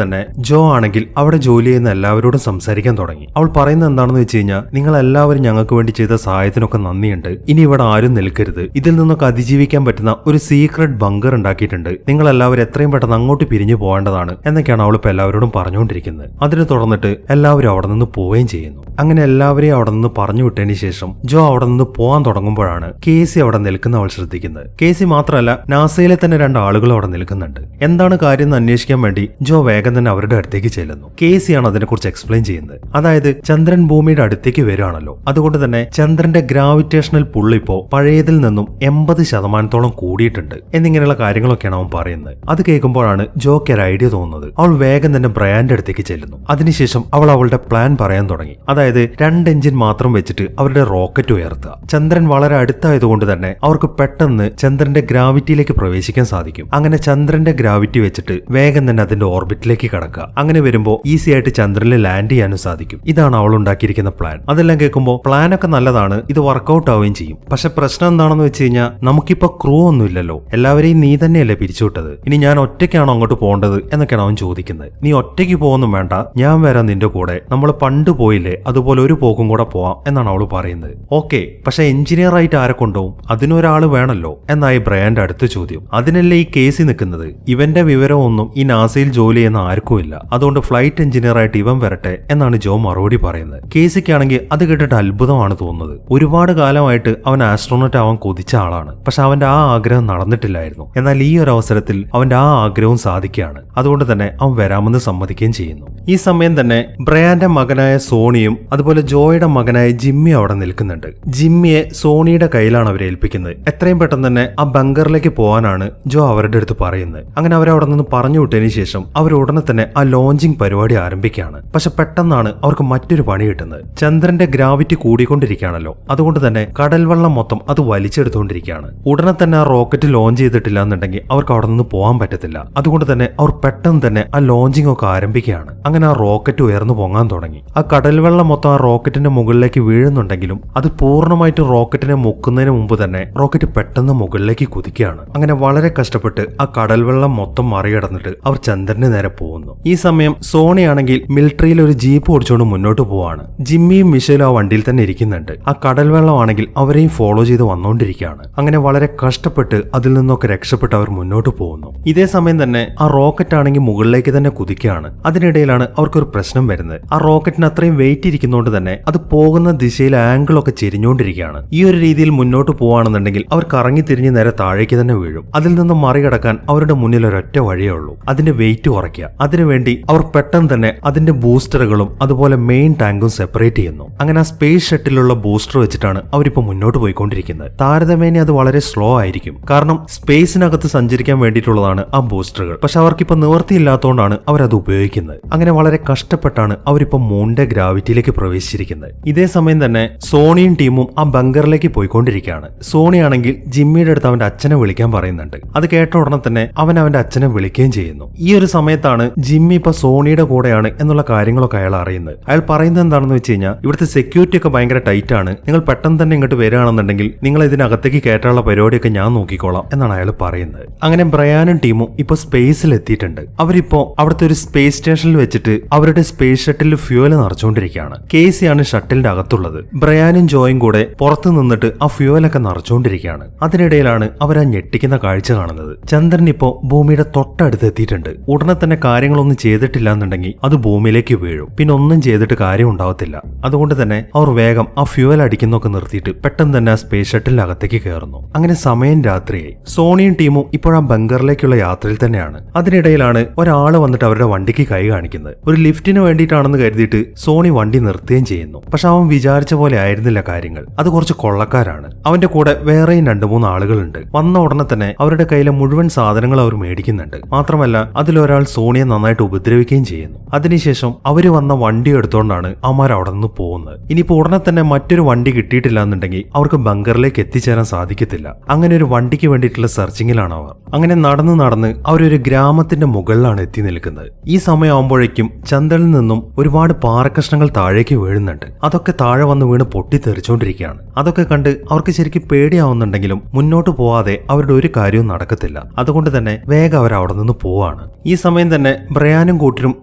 തന്നെ ജോ ആണെങ്കിൽ അവിടെ ജോലി ചെയ്യുന്ന എല്ലാവരോടും സംസാരിക്കാൻ തുടങ്ങി. അവൾ പറയുന്നത് എന്താണെന്ന് വെച്ച് കഴിഞ്ഞാൽ, നിങ്ങൾ എല്ലാവരും ഞങ്ങൾക്ക് വേണ്ടി ചെയ്ത സഹായത്തിനൊക്കെ നന്ദിയുണ്ട്. ഇനി ഇവിടെ ആരും നിൽക്കരുത്. ഇതിൽ നിന്നൊക്കെ അതിജീവിക്കാൻ പറ്റുന്ന ഒരു സീക്രട്ട് ബങ്കർ ഉണ്ടാക്കിയിട്ടുണ്ട്. നിങ്ങൾ എല്ലാവരും എത്രയും പെട്ടെന്ന് അങ്ങോട്ട് പിരിഞ്ഞു പോകേണ്ടതാണ് എന്നൊക്കെയാണ് അവൾ ഇപ്പൊ എല്ലാവരോടും പറഞ്ഞുകൊണ്ടിരിക്കുന്നത്. അതിനെ തുടർന്നിട്ട് എല്ലാവരും അവിടെ നിന്ന് പോവുകയും ചെയ്യുന്നു. അങ്ങനെ എല്ലാവരെയും അവിടെ നിന്ന് പറഞ്ഞു വിട്ടതിന് ശേഷം ജോ അവിടെ നിന്ന് പോകാൻ തുടങ്ങുമ്പോഴാണ് കേസി അവിടെ നിൽക്കുന്ന അവൾ ശ്രദ്ധിക്കുന്നത്. കേസി മാത്രമല്ല, നാസയിലെ തന്നെ 2 ആളുകൾ അവിടെ നിൽക്കുന്നുണ്ട്. എന്താണ് കാര്യം എന്ന് അന്വേഷിക്കാൻ വേണ്ടി ജോ വേഗം തന്നെ അവരുടെ അടുത്തേക്ക് ചെല്ലുന്നു. കേസിയാണ് അതിനെക്കുറിച്ച് എക്സ്പ്ലെയിൻ ചെയ്യുന്നത്. അതായത് ചന്ദ്രൻ ഭൂമിയുടെ അടുത്തേക്ക് വരികയാണല്ലോ, അതുകൊണ്ട് തന്നെ ചന്ദ്രന്റെ ഗ്രാവിറ്റേഷണൽ പുൾ ഇപ്പോ പഴയതിൽ നിന്നും 80% കൂടിയിട്ടുണ്ട് എന്നിങ്ങനെയുള്ള കാര്യങ്ങളൊക്കെയാണ് അവൻ പറയുന്നത്. അത് കേൾക്കുമ്പോഴാണ് ജോക്ക് ഒരു ഐഡിയ തോന്നുന്നത്. അവൾ വേഗം തന്നെ ബ്രയാന്റെ അടുത്തേക്ക് ചെല്ലുന്നു. അതിനുശേഷം അവൾ അവളുടെ പ്ലാൻ പറയാൻ തുടങ്ങി. അതായത് 2 എഞ്ചിൻ മാത്രം വെച്ചിട്ട് അവരുടെ റോക്കറ്റ് ഉയർത്തുക. ചന്ദ്രൻ വളരെ അടുത്തായതുകൊണ്ട് തന്നെ അവർക്ക് പെട്ടെന്ന് ചന്ദ്രന്റെ ഗ്രാവിറ്റിയിലേക്ക് പ്രവേശിക്കാൻ സാധിക്കും. അങ്ങനെ ചന്ദ്രന്റെ ഗ്രാവിറ്റി വെച്ചിട്ട് വേഗം തന്നെ അതിന്റെ ഓർബിറ്റിലേക്ക് കടക്കുക. അങ്ങനെ വരുമ്പോൾ ഈസി ആയിട്ട് ചന്ദ്രനിൽ ലാൻഡ് ചെയ്യാനും സാധിക്കും. ഇതാണ് അവൾ ഉണ്ടാക്കിയിരിക്കുന്ന പ്ലാൻ. അതെല്ലാം കേൾക്കുമ്പോൾ പ്ലാനൊക്കെ നല്ലതാണ്, ഇത് വർക്കൗട്ട് ആവുകയും ചെയ്യും. പക്ഷെ പ്രശ്നം എന്താണെന്ന് വെച്ച് കഴിഞ്ഞാൽ, നമുക്കിപ്പോ ക്രൂ ഒന്നും ഇല്ലല്ലോ. എല്ലാവരെയും നീ തന്നെയല്ലേ പിരിച്ചുവിട്ടത്. ഇനി ഞാൻ ഒറ്റയ്ക്കാണോ അങ്ങോട്ട് പോകേണ്ടത് എന്നൊക്കെയാണ് അവൻ ചോദിക്കുന്നത്. നീ ഒറ്റയ്ക്ക് പോകുന്നു വേണ്ട, ഞാൻ വരാം നിന്റെ കൂടെ. നമ്മൾ പണ്ട് പോയില്ലേ, അതുപോലെ ഒരു പോക്കും കൂടെ പോവാം എന്നാണ് അവള് പറയുന്നത്. ഓക്കെ, പക്ഷെ എഞ്ചിനീയർ ആയിട്ട് ആരെ കൊണ്ടുപോകും? അതിനൊരാള് വേണല്ലോ എന്നായി ബ്രയാന്റെ അടുത്ത ചോദ്യം. അതിനല്ലേ ഈ കേസി നിൽക്കുന്നത്? ഇവന്റെ വിവരമൊന്നും ഈ നാസയിൽ ജോലി ചെയ്യുന്ന ആർക്കും ഇല്ല. അതുകൊണ്ട് ഫ്ലൈറ്റ് എഞ്ചിനീയർ ആയിട്ട് ഇവൻ വരട്ടെ എന്നാണ് ജോ മറുപടി പറയുന്നത്. കേസിക്കാണെങ്കിൽ അത് കേട്ടിട്ട് അത്ഭുതമാണ് തോന്നുന്നത്. ഒരുപാട് കാലമായിട്ട് അവൻ ആസ്ട്രോണറ്റ് ആവാൻ കൊതിച്ച ആളാണ്. പക്ഷെ അവന്റെ ആ ആഗ്രഹം നടന്നിട്ടില്ലായിരുന്നു. എന്നാൽ ഈ ഒരു അവസരത്തിൽ അവന്റെ ആ ആഗ്രഹവും സാധിക്കുകയാണ്. അതുകൊണ്ട് തന്നെ അവൻ വരാമെന്ന് സമ്മതിക്കുകയും ചെയ്യുന്നു. ഈ സമയം തന്നെ ബ്രയാന്റെ മകനായ സോണിയും അതുപോലെ ജോയുടെ മകനായ ജിമ്മി അവിടെ നിൽക്കുന്നുണ്ട്. ജിമ്മിയെ സോണിയുടെ കയ്യിലാണ് അവരെ ഏൽപ്പിക്കുന്നത്. എത്രയും പെട്ടെന്ന് തന്നെ ആ ബങ്കറിലേക്ക് പോകാനാണ് ജോ അവരുടെ അടുത്ത് പറയുന്നത്. അങ്ങനെ അവരവിടെ നിന്ന് പറഞ്ഞു വിട്ടതിന് ശേഷം അവർ ഉടനെ തന്നെ ആ ലോഞ്ചിങ് പരിപാടി ആരംഭിക്കുകയാണ്. പക്ഷെ പെട്ടെന്നാണ് അവർക്ക് മറ്റൊരു പണി കിട്ടുന്നത്. ചന്ദ്രന്റെ ഗ്രാവിറ്റി കൂടിക്കൊണ്ടിരിക്കുകയാണല്ലോ, അതുകൊണ്ട് തന്നെ കടൽ വെള്ളം മൊത്തം അത് വലിച്ചെടുത്തുകൊണ്ടിരിക്കുകയാണ്. ഉടനെ തന്നെ ആ റോക്കറ്റ് ലോഞ്ച് ചെയ്തിട്ടില്ല എന്നുണ്ടെങ്കിൽ അവർക്ക് അവിടെ നിന്ന് പോകാൻ പറ്റത്തില്ല. അതുകൊണ്ട് തന്നെ അവർ പെട്ടെന്ന് തന്നെ ആ ലോഞ്ചിങ് ഒക്കെ ആരംഭിക്കുകയാണ്. അങ്ങനെ ആ റോക്കറ്റ് ഉയർന്നു പൊങ്ങാൻ തുടങ്ങി. ആ കടൽ വെള്ളം മൊത്തം ആ റോക്കറ്റിന്റെ മുകളിലേക്ക് വീഴുന്നുണ്ടെങ്കിലും അത് പൂർണ്ണമായിട്ട് റോക്കറ്റിനെ മുക്കുന്നതിന് മുമ്പ് തന്നെ റോക്കറ്റ് പെട്ടെന്ന് മുകളിലേക്ക് കുതിക്കുകയാണ്. അങ്ങനെ വളരെ കഷ്ടപ്പെട്ട് ആ കടൽ വെള്ളം മൊത്തം മറികടന്നിട്ട് അവർ ചന്ദ്രന് നേരെ പോകുന്നു. ഈ സമയം സോണിയാണെങ്കിൽ മിലിറ്ററിയിൽ ഒരു ജീപ്പ് ഓടിച്ചുകൊണ്ട് മുന്നോട്ട് പോവാണ്. ജിമ്മിയും മിഷേലും ആ വണ്ടിയിൽ തന്നെ ഇരിക്കുന്നുണ്ട്. ആ കടൽ വെള്ളമാണെങ്കിൽ അവരെയും ഫോളോ ചെയ്ത് വന്നുകൊണ്ടിരിക്കുകയാണ്. അങ്ങനെ വളരെ കഷ്ടപ്പെട്ട് അതിൽ നിന്നൊക്കെ രക്ഷപ്പെട്ട് അവർ മുന്നോട്ട് പോകുന്നു. ഇതേ സമയം തന്നെ ആ റോക്കറ്റ് ആണെങ്കിൽ മുകളിലേക്ക് തന്നെ കുതിക്കുകയാണ്. അതിനിടയിലാണ് അവർക്കൊരു പ്രശ്നം വരുന്നത്. ആ റോക്കറ്റിന് അത്രയും വെയിറ്റ് ഇരിക്കുന്നതുകൊണ്ട് തന്നെ അത് പോകുന്ന ദിശയിൽ ആംഗിൾ ഒക്കെ ചെരിഞ്ഞുകൊണ്ടിരിക്കുകയാണ്. ഈ ഒരു രീതിയിൽ മുന്നോട്ട് പോവാണെന്നുണ്ടെങ്കിൽ അവർ കറങ്ങി തിരിഞ്ഞ് നേരെ താഴേക്ക് തന്നെ വീഴും. അതിൽ നിന്ന് മറികടക്കാൻ അവരുടെ മുന്നിൽ ഒരൊറ്റ വഴിയേ ഉള്ളൂ, അതിന്റെ വെയിറ്റ് കുറയ്ക്കുക. അതിനുവേണ്ടി അവർ പെട്ടെന്ന് തന്നെ അതിന്റെ ബൂസ്റ്ററുകളും അതുപോലെ മെയിൻ ടാങ്കും സെപ്പറേറ്റ് ചെയ്യുന്നു. അങ്ങനെ ആ സ്പേസ് ഷട്ടിലുള്ള ബൂസ്റ്റർ വെച്ചിട്ടാണ് അവരിപ്പോ മുന്നോട്ട് പോയിക്കൊണ്ടിരിക്കുന്നത്. താരതമ്യേന അത് വളരെ സ്ലോ ആയിരിക്കും, കാരണം സ്പേസിനകത്ത് സഞ്ചരിക്കാൻ വേണ്ടിയിട്ടുള്ളതാണ് ആ ബൂസ്റ്ററുകൾ. പക്ഷെ അവർക്കിപ്പോ നിവൃത്തിയില്ലാത്തതുകൊണ്ടാണ് അവരത് ഉപയോഗിക്കുന്നത്. അങ്ങനെ വളരെ കഷ്ടപ്പെട്ടാണ് അവരിപ്പോ മൂണിന്റെ ഗ്രാവിറ്റിയിലേക്ക് പ്രവേശിച്ചിരിക്കുന്നത്. ഇതേ സമയം തന്നെ സോണിയും ടീമും ആ ബങ്കറിലേക്ക് പോയിക്കൊണ്ടിരിക്കുകയാണ്. സോണി ആണെങ്കിൽ ജിമ്മിയുടെ അടുത്ത് അവന്റെ അച്ഛനെ വിളിക്കാൻ പറയുന്നുണ്ട്. അത് കേട്ട ഉടനെ തന്നെ അവൻ അവന്റെ അച്ഛനെ വിളിക്കുകയും ചെയ്യുന്നു. ഈ ഒരു സമയത്താണ് ജിമ്മി ഇപ്പൊ സോണിയുടെ കൂടെയാണ് എന്നുള്ള കാര്യങ്ങളൊക്കെ അയാൾ അറിയുന്നത്. അയാൾ പറയുന്നത് എന്താണെന്ന് വെച്ച് കഴിഞ്ഞാൽ, ഇവിടുത്തെ സെക്യൂരിറ്റി ഒക്കെ ഭയങ്കര ടൈറ്റ് ആണ്, നിങ്ങൾ പെട്ടെന്ന് തന്നെ ഇങ്ങോട്ട് വരികയാണെന്നുണ്ടെങ്കിൽ നിങ്ങൾ ഇതിനകത്തേക്ക് കയറ്റാനുള്ള പരിപാടിയൊക്കെ ഞാൻ നോക്കിക്കോളാം എന്നാണ് അയാൾ പറയുന്നത്. അങ്ങനെ ബ്രയാനും ടീമും ഇപ്പൊ സ്പേസിൽ എത്തിയിട്ടുണ്ട്. അവരിപ്പോ അവിടുത്തെ ഒരു സ്പേസ് സ്റ്റേഷനിൽ വെച്ചിട്ട് അവരുടെ സ്പേസ് ഷട്ടിലിൽ ഫ്യൂവൽ നിറച്ചുകൊണ്ടിരിക്കുകയാണ്. കേസിയാണ് ഷട്ടിലിന്റെ അകത്തുള്ളത്. ബ്രയാനും ജോയും കൂടെ പുറത്തു നിന്നിട്ട് ആ ഫ്യൂവലൊക്കെ നിറച്ചുകൊണ്ടിരിക്കുകയാണ്. അതിനിടയിലാണ് അവർ ആ ഞെട്ടിക്കുന്ന കാഴ്ച കാണുന്നത്. ചന്ദ്രൻ ഇപ്പോ ഭൂമിയുടെ തൊട്ടടുത്ത് എത്തിയിട്ടുണ്ട്. ഉടനെ തന്നെ കാര്യങ്ങളൊന്നും ചെയ്തിട്ടില്ല എന്നുണ്ടെങ്കിൽ എന്നുണ്ടെങ്കിൽ അത് ഭൂമിയിലേക്ക് വീഴും. പിന്നെ ഒന്നും ചെയ്തിട്ട് കാര്യം ഉണ്ടാവത്തില്ല. അതുകൊണ്ട് തന്നെ അവർ വേഗം ആ ഫ്യൂവൽ അടിക്കുന്നൊക്കെ നിർത്തിയിട്ട് പെട്ടെന്ന് തന്നെ ആ സ്പേസ് ഷട്ടിലിനകത്തേക്ക് കയറുന്നു. അങ്ങനെ സമയം രാത്രിയായി. സോണിയും ടീമും ഇപ്പോഴാ ബങ്കറിലേക്കുള്ള യാത്രയിൽ തന്നെയാണ്. അതിനിടയിലാണ് ഒരാള് വന്നിട്ട് അവരുടെ വണ്ടിക്ക് കൈ കാണിക്കുന്നത്. ഒരു ലിഫ്റ്റിന് വേണ്ടിയിട്ടാണെന്ന് കരുതിയിട്ട് സോണി വണ്ടി നിർത്തുകയും ചെയ്യുന്നു. പക്ഷെ അവൻ വിചാരിച്ച പോലെ ആയിരുന്നില്ല കാര്യങ്ങൾ. അത് കുറച്ച് കൊള്ളക്കാരാണ്. അവന്റെ കൂടെ വേറെയും 2-3 ആളുകളുണ്ട്. വന്ന ഉടനെ തന്നെ അവരുടെ കയ്യിലെ മുഴുവൻ സാധനങ്ങൾ അവർ മേടിക്കുന്നുണ്ട്. മാത്രമല്ല അതിലൊരാൾ സോണിയെ നന്നായിട്ട് ഉപദ്രവിക്കുകയും ചെയ്യുന്നു. അതിനുശേഷം അവര് വന്ന വണ്ടി എടുത്തുകൊണ്ടാണ് അവന്മാർ അവിടെ നിന്ന് പോകുന്നത്. ഇനിയിപ്പോ ഉടനെ തന്നെ മറ്റൊരു വണ്ടി കിട്ടിയിട്ടില്ല എന്നുണ്ടെങ്കിൽ അവർക്ക് ബങ്കറിലേക്ക് എത്തിച്ചേരാൻ സാധിക്കത്തില്ല. അങ്ങനെ ഒരു വണ്ടിക്ക് വേണ്ടിയിട്ടുള്ള സെർച്ചിങ്ങിലാണ് അവർ. അങ്ങനെ നടന്ന് അവരൊരു ഗ്രാമത്തിന്റെ മുകളിലാണ് എത്തി നിൽക്കുന്നത്. ഈ സമയമാകുമ്പോഴേക്കും ചന്ദ്രനിൽ നിന്നും ഒരുപാട് പാറക്കഷ്ണങ്ങൾ താഴേക്ക് വീഴുന്നുണ്ട്. അതൊക്കെ താഴെ വന്ന് വീണ് പൊട്ടിത്തെറിച്ചുകൊണ്ടിരിക്കുകയാണ്. അതൊക്കെ കണ്ട് അവർക്ക് ശരിക്കും പേടിയാവുന്നുണ്ടെങ്കിലും മുന്നോട്ട് പോവാതെ അവരുടെ ഒരു കാര്യവും നടക്കത്തില്ല. അതുകൊണ്ട് തന്നെ വേഗം അവർ അവിടെ നിന്ന് പോവാണ്. ഈ സമയം തന്നെ ബ്രയാനും കൂട്ടരും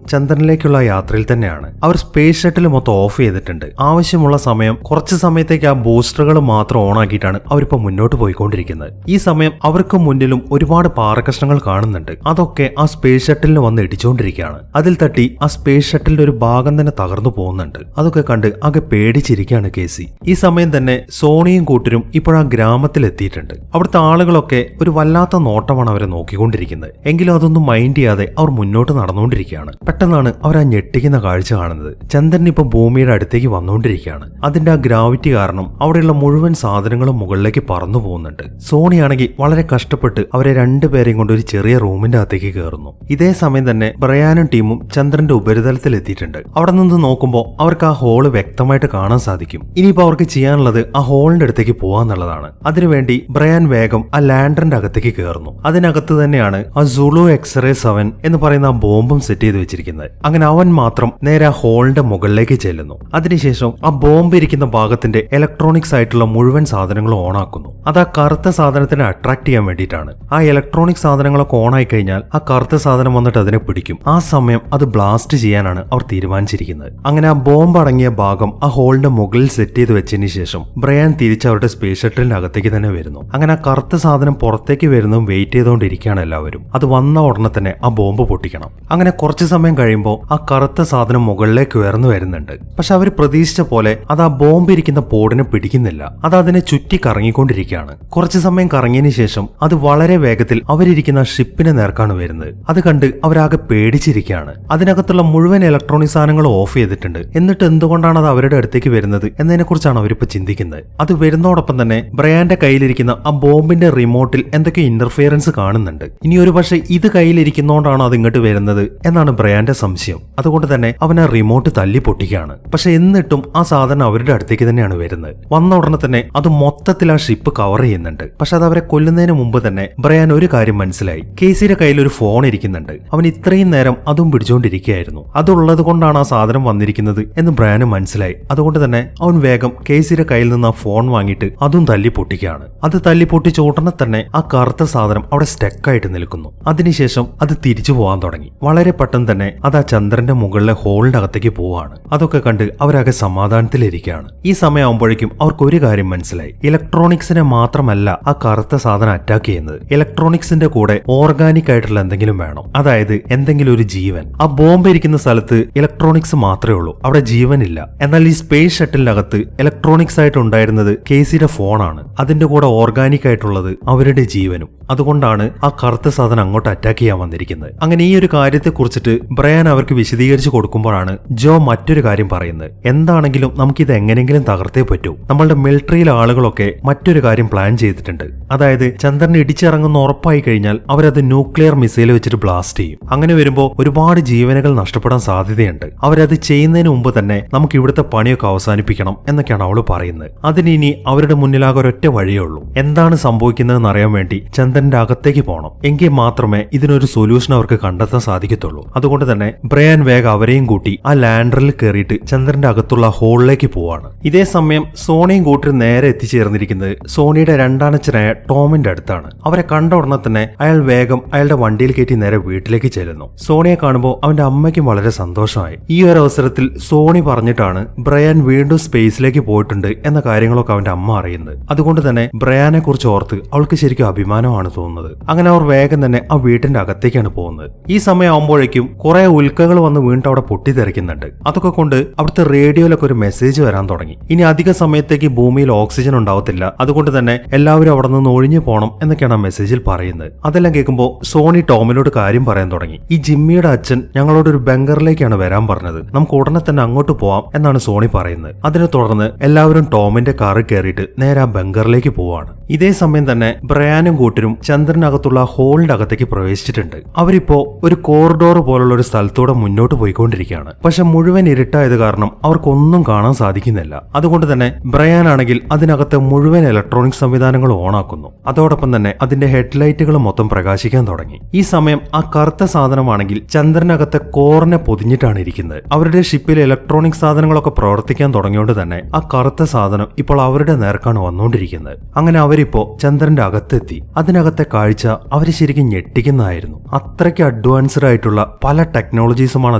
ചന്ദ്രനിലേക്കുള്ള യാത്രയിൽ തന്നെയാണ്. അവർ സ്പേസ് ഷട്ടിൽ മൊത്തം ഓഫ് ചെയ്തിട്ടുണ്ട്. ആവശ്യമുള്ള സമയം കുറച്ച് സമയത്തേക്ക് ആ ബൂസ്റ്ററുകൾ മാത്രം ഓൺ ആക്കിയിട്ടാണ് അവരിപ്പോ മുന്നോട്ട് പോയിക്കൊണ്ടിരിക്കുന്നത്. ഈ സമയം അവർക്ക് മുന്നിലും ഒരുപാട് പാറക്കഷ്ണങ്ങൾ കാണുന്നുണ്ട്. അതൊക്കെ ആ സ്പേസ് ഷട്ടിലിന് വന്ന് ഇടിച്ചുകൊണ്ടിരിക്കുകയാണ്. അതിൽ തട്ടി ആ സ്പേസ് ഷട്ടിലിന്റെ ഒരു ഭാഗം തന്നെ തകർന്നു പോകുന്നുണ്ട്. അതൊക്കെ കണ്ട് ആകെ പേടിച്ചിരിക്കുകയാണ് കേസി. ഈ സമയം തന്നെ സോണിയും കൂട്ടരും ഇപ്പോഴാ ഗ്രാമത്തിൽ എത്തിയിട്ടുണ്ട്. അവിടുത്തെ ആളുകളൊക്കെ ഒരു വല്ലാത്ത നോട്ടമാണ് അവരെ നോക്കിക്കൊണ്ടിരിക്കുന്നത്. എങ്കിലും അതൊന്നും മൈൻഡ് ചെയ്യാതെ അവർ മുന്നോട്ട് നടന്നുകൊണ്ടിരിക്കുകയാണ്. പെട്ടെന്നാണ് അവർ ആ ഞെട്ടിക്കുന്ന കാഴ്ച കാണുന്നത്. ചന്ദ്രൻ ഇപ്പൊ ഭൂമിയുടെ അടുത്തേക്ക് വന്നുകൊണ്ടിരിക്കുകയാണ്. അതിന്റെ ആ ഗ്രാവിറ്റി കാരണം അവിടെയുള്ള മുഴുവൻ സാധനങ്ങളും മുകളിലേക്ക് പറന്നു പോകുന്നുണ്ട്. സോണിയാണെങ്കിൽ വളരെ കഷ്ടപ്പെട്ട് അവരെ രണ്ടുപേരെയും കൊണ്ട് ഒരു ചെറിയ റൂമിന്റെ അകത്തേക്ക് കയറുന്നു. ഇതേ സമയം തന്നെ ബ്രയാനും ടീമും ചന്ദ്രന്റെ ഉപരിതലത്തിൽ എത്തിയിട്ടുണ്ട്. അവിടെ നിന്ന് നോക്കുമ്പോൾ അവർക്ക് ആ ഹോള് വ്യക്തമായിട്ട് കാണാൻ സാധിക്കും. ഇനിയിപ്പോ അവർക്ക് ചെയ്യാനുള്ളത് ആ ഹോളിന്റെ അടുത്തേക്ക് പോവാന്നുള്ളതാണ്. അതിനുവേണ്ടി ബ്രയാൻ വേഗം ആ ലാൻഡറിന്റെ അകത്തേക്ക് കയറുന്നു. അതിനകത്ത് തന്നെയാണ് ആ സുളു എക്സ്റേ 7 എന്ന് പറയുന്ന ആ ബോംബും സെറ്റ് ചെയ്ത് വെച്ചിരിക്കുന്നത്. അങ്ങനെ അവൻ മാത്രം നേരെ ആ ഹോളിന്റെ മുകളിലേക്ക് ചെല്ലുന്നു. അതിനുശേഷം ആ ബോംബ് ഇരിക്കുന്ന ഭാഗത്തിന്റെ ഇലക്ട്രോണിക്സ് ആയിട്ടുള്ള മുഴുവൻ സാധനങ്ങളും ഓണാക്കുന്നു. അത് ആ കറുത്ത സാധനത്തിനെ അട്രാക്ട് ചെയ്യാൻ വേണ്ടിയിട്ടാണ്. ആ ഇലക്ട്രോണിക് സാധനങ്ങളൊക്കെ ഓൺ ആയി കഴിഞ്ഞാൽ ആ കറുത്ത സാധനം വന്നിട്ട് അതിനെ പിടിക്കും. ആ സമയം അത് ബ്ലാസ്റ്റ് ചെയ്യാനാണ് അവർ തീരുമാനിച്ചിരിക്കുന്നത്. അങ്ങനെ ആ ബോംബ് അടങ്ങിയ ഭാഗം ആ ഹോളിന്റെ മുകളിൽ സെറ്റ് ചെയ്ത് വെച്ചതിന് ശേഷം ബ്രയാൻ തിരിച്ച് അവരുടെ സ്പേസ് ഷട്ടിലിന്റെ അകത്തേക്ക് തന്നെ വരുന്നു. അങ്ങനെ ആ കറുത്ത സാധനം പുറത്തേക്ക് വരുന്നതും വെയിറ്റ് ചെയ്തുകൊണ്ടിരിക്കുകയാണ് എല്ലാവരും. അത് വന്ന ഉടനെ തന്നെ ആ ബോംബ് പൊട്ടിക്കണം. അങ്ങനെ കുറച്ച് സമയം കഴിയുമ്പോൾ ആ കറുത്ത സാധനം മുകളിലേക്ക് ഉയർന്നു വരുന്നുണ്ട്. പക്ഷെ അവർ പ്രതീക്ഷിച്ച പോലെ അത് ആ ബോംബ് ഇരിക്കുന്ന പോഡിനെ പിടിക്കുന്നില്ല. അത് അതിനെ ചുറ്റി കറങ്ങിക്കൊണ്ടിരിക്കുകയാണ്. കുറച്ചു സമയം കറങ്ങിയതിനു ശേഷം അത് വളരെ വേഗത്തിൽ അവരിയ്ക്കുന്ന ഷിപ്പിന് നേർക്കാണ് വരുന്നത്. അത് കണ്ട് അവരാകെ പേടിച്ചിരിക്കുകയാണ്. അതിനകത്തുള്ള മുഴുവൻ ഇലക്ട്രോണിക് സാധനങ്ങൾ ഓഫ് ചെയ്തിട്ടുണ്ട്. എന്നിട്ട് എന്തുകൊണ്ടാണ് അത് അവരുടെ അടുത്തേക്ക് വരുന്നത് എന്നതിനെ കുറിച്ചാണ് അവരിപ്പോ ചിന്തിക്കുന്നത്. അത് വരുന്നതോടൊപ്പം തന്നെ ബ്രയാന്റെ കയ്യിലിരിക്കുന്ന ആ ബോംബിന്റെ റിമോട്ടിൽ എന്തൊക്കെ ഇന്റർഫിയറൻസ് കാണുന്നുണ്ട്. ഇനി ഒരു പക്ഷേ ഇത് കയ്യിലിരിക്കുന്നോണ്ടാണോ അത് ഇങ്ങോട്ട് വരുന്നത് എന്നാണ് ബ്രയാന്റെ സംശയം. അതുകൊണ്ട് തന്നെ അവൻ ആ റിമോട്ട് തല്ലി പൊട്ടിക്കുകയാണ്. പക്ഷെ എന്നിട്ടും ആ സാധനം അവരുടെ അടുത്തേക്ക് തന്നെയാണ് വരുന്നത്. വന്ന ഉടനെ തന്നെ അത് മൊത്തത്തിൽ ആ ഷിപ്പ് കവർ ചെയ്യുന്നുണ്ട്. പക്ഷെ അത് അവരെ കൊല്ലുന്നതിന് മുമ്പ് തന്നെ ബ്രയാൻ ഒരു കാര്യം മനസ്സിലായി. കേസിയുടെ കയ്യിൽ ഒരു ഫോൺ ഇരിക്കുന്നുണ്ട്. അവൻ ഇത്രയും നേരം അതും പിടിച്ചുകൊണ്ടിരിക്കുകയായിരുന്നു. അതുള്ളത് കൊണ്ടാണ് ആ സാധനം വന്നിരിക്കുന്നത് എന്ന് ബ്രയാന് മനസ്സിലായി. അതുകൊണ്ട് തന്നെ അവൻ വേഗം കേസിയുടെ കയ്യിൽ നിന്ന് ആ ഫോൺ വാങ്ങിയിട്ട് അതും തല്ലി പൊട്ടിക്കുകയാണ്. അത് തല്ലി പൊട്ടിച്ച ഉടനെ തന്നെ ആ കറുത്ത സാധനം അവിടെ സ്റ്റക്കായിട്ട് നിൽക്കുന്നു. അതിനുശേഷം അത് തിരിച്ചു പോകാൻ തുടങ്ങി. വളരെ പെട്ടെന്ന് തന്നെ അത് ആ ചന്ദ്രന്റെ മുകളിലെ ഹോളിന്റെ അകത്തേക്ക് പോവാണ്. അതൊക്കെ കണ്ട് അവരാകെ സമാധാനത്തിലിരിക്കുകയാണ്. ഈ സമയമാകുമ്പോഴേക്കും അവർക്ക് ഒരു കാര്യം മനസ്സിലായി. ഇലക്ട്രോണിക്സിനെ മാത്രമല്ല ആ കറുത്ത സാധനം അറ്റാക്ക് ചെയ്യുന്നത്. ഇലക്ട്രോണിക്സിന്റെ കൂടെ ഓർഗാനിക് ആയിട്ടുള്ള എന്തെങ്കിലും വേണം. അതായത് എന്തെങ്കിലും ഒരു ജീവൻ. ആ ബോംബ് ഇരിക്കുന്ന സ്ഥലത്ത് ഇലക്ട്രോണിക്സ് മാത്രമേ ഉള്ളൂ, അവിടെ ജീവനില്ല. എന്നാൽ ഈ സ്പേസ് ഷട്ടിലിനകത്ത് ഇലക്ട്രോണിക്സ് ആയിട്ട് ഉണ്ടായിരുന്നത് കേസിയുടെ ഫോണാണ്. അതിന്റെ കൂടെ ഓർഗാനിക് ആയിട്ടുള്ളത് അവരുടെ ജീവനും. അതുകൊണ്ടാണ് ആ കറുത്ത സാധനം അങ്ങോട്ട് അറ്റാക്ക് ചെയ്യാൻ വന്നിരിക്കുന്നത്. അങ്ങനെ ഈ ഒരു കാര്യത്തെ കുറിച്ചിട്ട് ബ്രയാൻ അവർക്ക് വിശദീകരിച്ചു കൊടുക്കുമ്പോഴാണ് ജോ മറ്റൊരു കാര്യം പറയുന്നത്. എന്താണെങ്കിലും നമുക്കിത് എങ്ങനെയെങ്കിലും തകർത്തേ പറ്റൂ. നമ്മളുടെ മിലിറ്ററിയിലെ ആളുകളൊക്കെ മറ്റൊരു കാര്യം പ്ലാൻ ചെയ്തിട്ടുണ്ട്. അതായത് ചന്ദ്രൻ ഇടിച്ചിറങ്ങുന്ന ഉറപ്പായി കഴിഞ്ഞാൽ അവരത് ന്യൂക്ലിയർ മിസൈൽ വെച്ചിട്ട് ബ്ലാസ്റ്റ് ചെയ്യും. അങ്ങനെ വരുമ്പോൾ ഒരുപാട് ജീവനുകൾ നഷ്ടപ്പെടാൻ സാധ്യതയുണ്ട്. അവരത് ചെയ്യുന്നതിന് മുമ്പ് തന്നെ നമുക്ക് ഇവിടുത്തെ പണിയൊക്കെ അവസാനിപ്പിക്കണം എന്നൊക്കെയാണ് അവള് പറയുന്നത്. അതിനി അവരുടെ മുന്നിലാകെ ഒരൊറ്റ വഴിയേ ഉള്ളൂ. എന്താണ് സംഭവിക്കുന്നതെന്ന് അറിയാൻ വേണ്ടി ചന്ദ്രന്റെ അകത്തേക്ക് പോകണം. എങ്കിൽ മാത്രമേ ഇതിനൊരു സൊല്യൂഷൻ അവർക്ക് കണ്ടെത്താൻ സാധിക്കത്തുള്ളൂ. അതുകൊണ്ട് തന്നെ ബ്രയാൻ വേഗം അവരെയും കൂട്ടി ആ ലാൻഡറിൽ കയറിയിട്ട് ചന്ദ്രന്റെ അകത്തുള്ള ഹോളിലേക്ക് പോവാണ്. ഇതേ സമയം സോണിയും കൂട്ടരും നേരെ എത്തിച്ചേർന്നിരിക്കുന്നത് സോണിയുടെ രണ്ടാനച്ഛനായ ടോമിന്റെ അടുത്താണ്. അവരെ കണ്ട ഉടനെ തന്നെ അയാൾ വേഗം അയാളുടെ വണ്ടിയിൽ കയറ്റി നേരെ വീട്ടിലേക്ക് ചെല്ലുന്നു. സോണിയെ കാണുമ്പോൾ അവന്റെ അമ്മയ്ക്കും വളരെ സന്തോഷമായി. ഈ ഒരു അവസരത്തിൽ സോണി പറഞ്ഞിട്ടാണ് ബ്രയാൻ വീണ്ടും സ്പേസിലേക്ക് പോയിട്ടുണ്ട് എന്ന കാര്യങ്ങളൊക്കെ അവന്റെ അമ്മ അറിയുന്നത്. അതുകൊണ്ട് തന്നെ ബ്രയാനെ കുറിച്ച് ഓർത്ത് അവൾക്ക് ശരിക്കും അഭിമാനമാണ് സമയമാണെന്നാണ് തോന്നുന്നത്. അങ്ങനെ അവർ വേഗം തന്നെ ആ വീട്ടിന്റെ അകത്തേക്കാണ് പോകുന്നത്. ഈ സമയമാകുമ്പോഴേക്കും കുറെ ഉൽക്കകൾ വന്ന് വീണ്ടും അവിടെ പൊട്ടിത്തെറിക്കുന്നുണ്ട്. അതൊക്കെ കൊണ്ട് അവിടുത്തെ റേഡിയോയിലൊക്കെ ഒരു മെസ്സേജ് വരാൻ തുടങ്ങി. ഇനി അധിക സമയത്തേക്ക് ഭൂമിയിൽ ഓക്സിജൻ ഉണ്ടാവത്തില്ല, അതുകൊണ്ട് തന്നെ എല്ലാവരും അവിടെ നിന്ന് ഒഴിഞ്ഞു പോകണം എന്നൊക്കെയാണ് ആ മെസ്സേജിൽ പറയുന്നത്. അതെല്ലാം കേൾക്കുമ്പോൾ സോണി ടോമിനോട് കാര്യം പറയാൻ തുടങ്ങി. ഈ ജിമ്മിയുടെ അച്ഛൻ ഞങ്ങളോട് ഒരു ബങ്കറിലേക്കാണ് വരാൻ പറഞ്ഞത്, നമുക്ക് ഉടനെ തന്നെ അങ്ങോട്ട് പോവാം എന്നാണ് സോണി പറയുന്നത്. അതിനെ തുടർന്ന് എല്ലാവരും ടോമിന്റെ കാറിൽ കയറിയിട്ട് നേരെ ആ ബങ്കറിലേക്ക് പോവാണ്. ഇതേ സമയം തന്നെ ബ്രയാനും കൂട്ടരും ചന്ദ്രനകത്തുള്ള ഹോളിന്റെ അകത്തേക്ക് പ്രവേശിച്ചിട്ടുണ്ട്. അവരിപ്പോ ഒരു കോറിഡോർ പോലുള്ള ഒരു സ്ഥലത്തൂടെ മുന്നോട്ട് പോയിക്കൊണ്ടിരിക്കുകയാണ്. പക്ഷെ മുഴുവൻ ഇരുട്ടായത് കാരണം അവർക്കൊന്നും കാണാൻ സാധിക്കുന്നില്ല. അതുകൊണ്ട് തന്നെ ബ്രയാൻ ആണെങ്കിൽ അതിനകത്ത് മുഴുവൻ ഇലക്ട്രോണിക് സംവിധാനങ്ങൾ ഓണാക്കുന്നു. അതോടൊപ്പം തന്നെ അതിന്റെ ഹെഡ്ലൈറ്റുകൾ മൊത്തം പ്രകാശിക്കാൻ തുടങ്ങി. ഈ സമയം ആ കറുത്ത സാധനമാണെങ്കിൽ ചന്ദ്രനകത്തെ കോറിനെ പൊതിഞ്ഞിട്ടാണ് ഇരിക്കുന്നത്. അവരുടെ ഷിപ്പിൽ ഇലക്ട്രോണിക് സാധനങ്ങളൊക്കെ പ്രവർത്തിക്കാൻ തുടങ്ങിയോണ്ട് തന്നെ ആ കറുത്ത സാധനം ഇപ്പോൾ അവരുടെ നേർക്കാണ് വന്നുകൊണ്ടിരിക്കുന്നത്. അങ്ങനെ അവരിപ്പോ ചന്ദ്രന്റെ അകത്തെത്തി. അതിനകത്തെ കാഴ്ച അവര് ശരിക്കും ഞെട്ടിക്കുന്നതായിരുന്നു. അത്രയ്ക്ക് അഡ്വാൻസ്ഡ് ആയിട്ടുള്ള പല ടെക്നോളജീസുമാണ്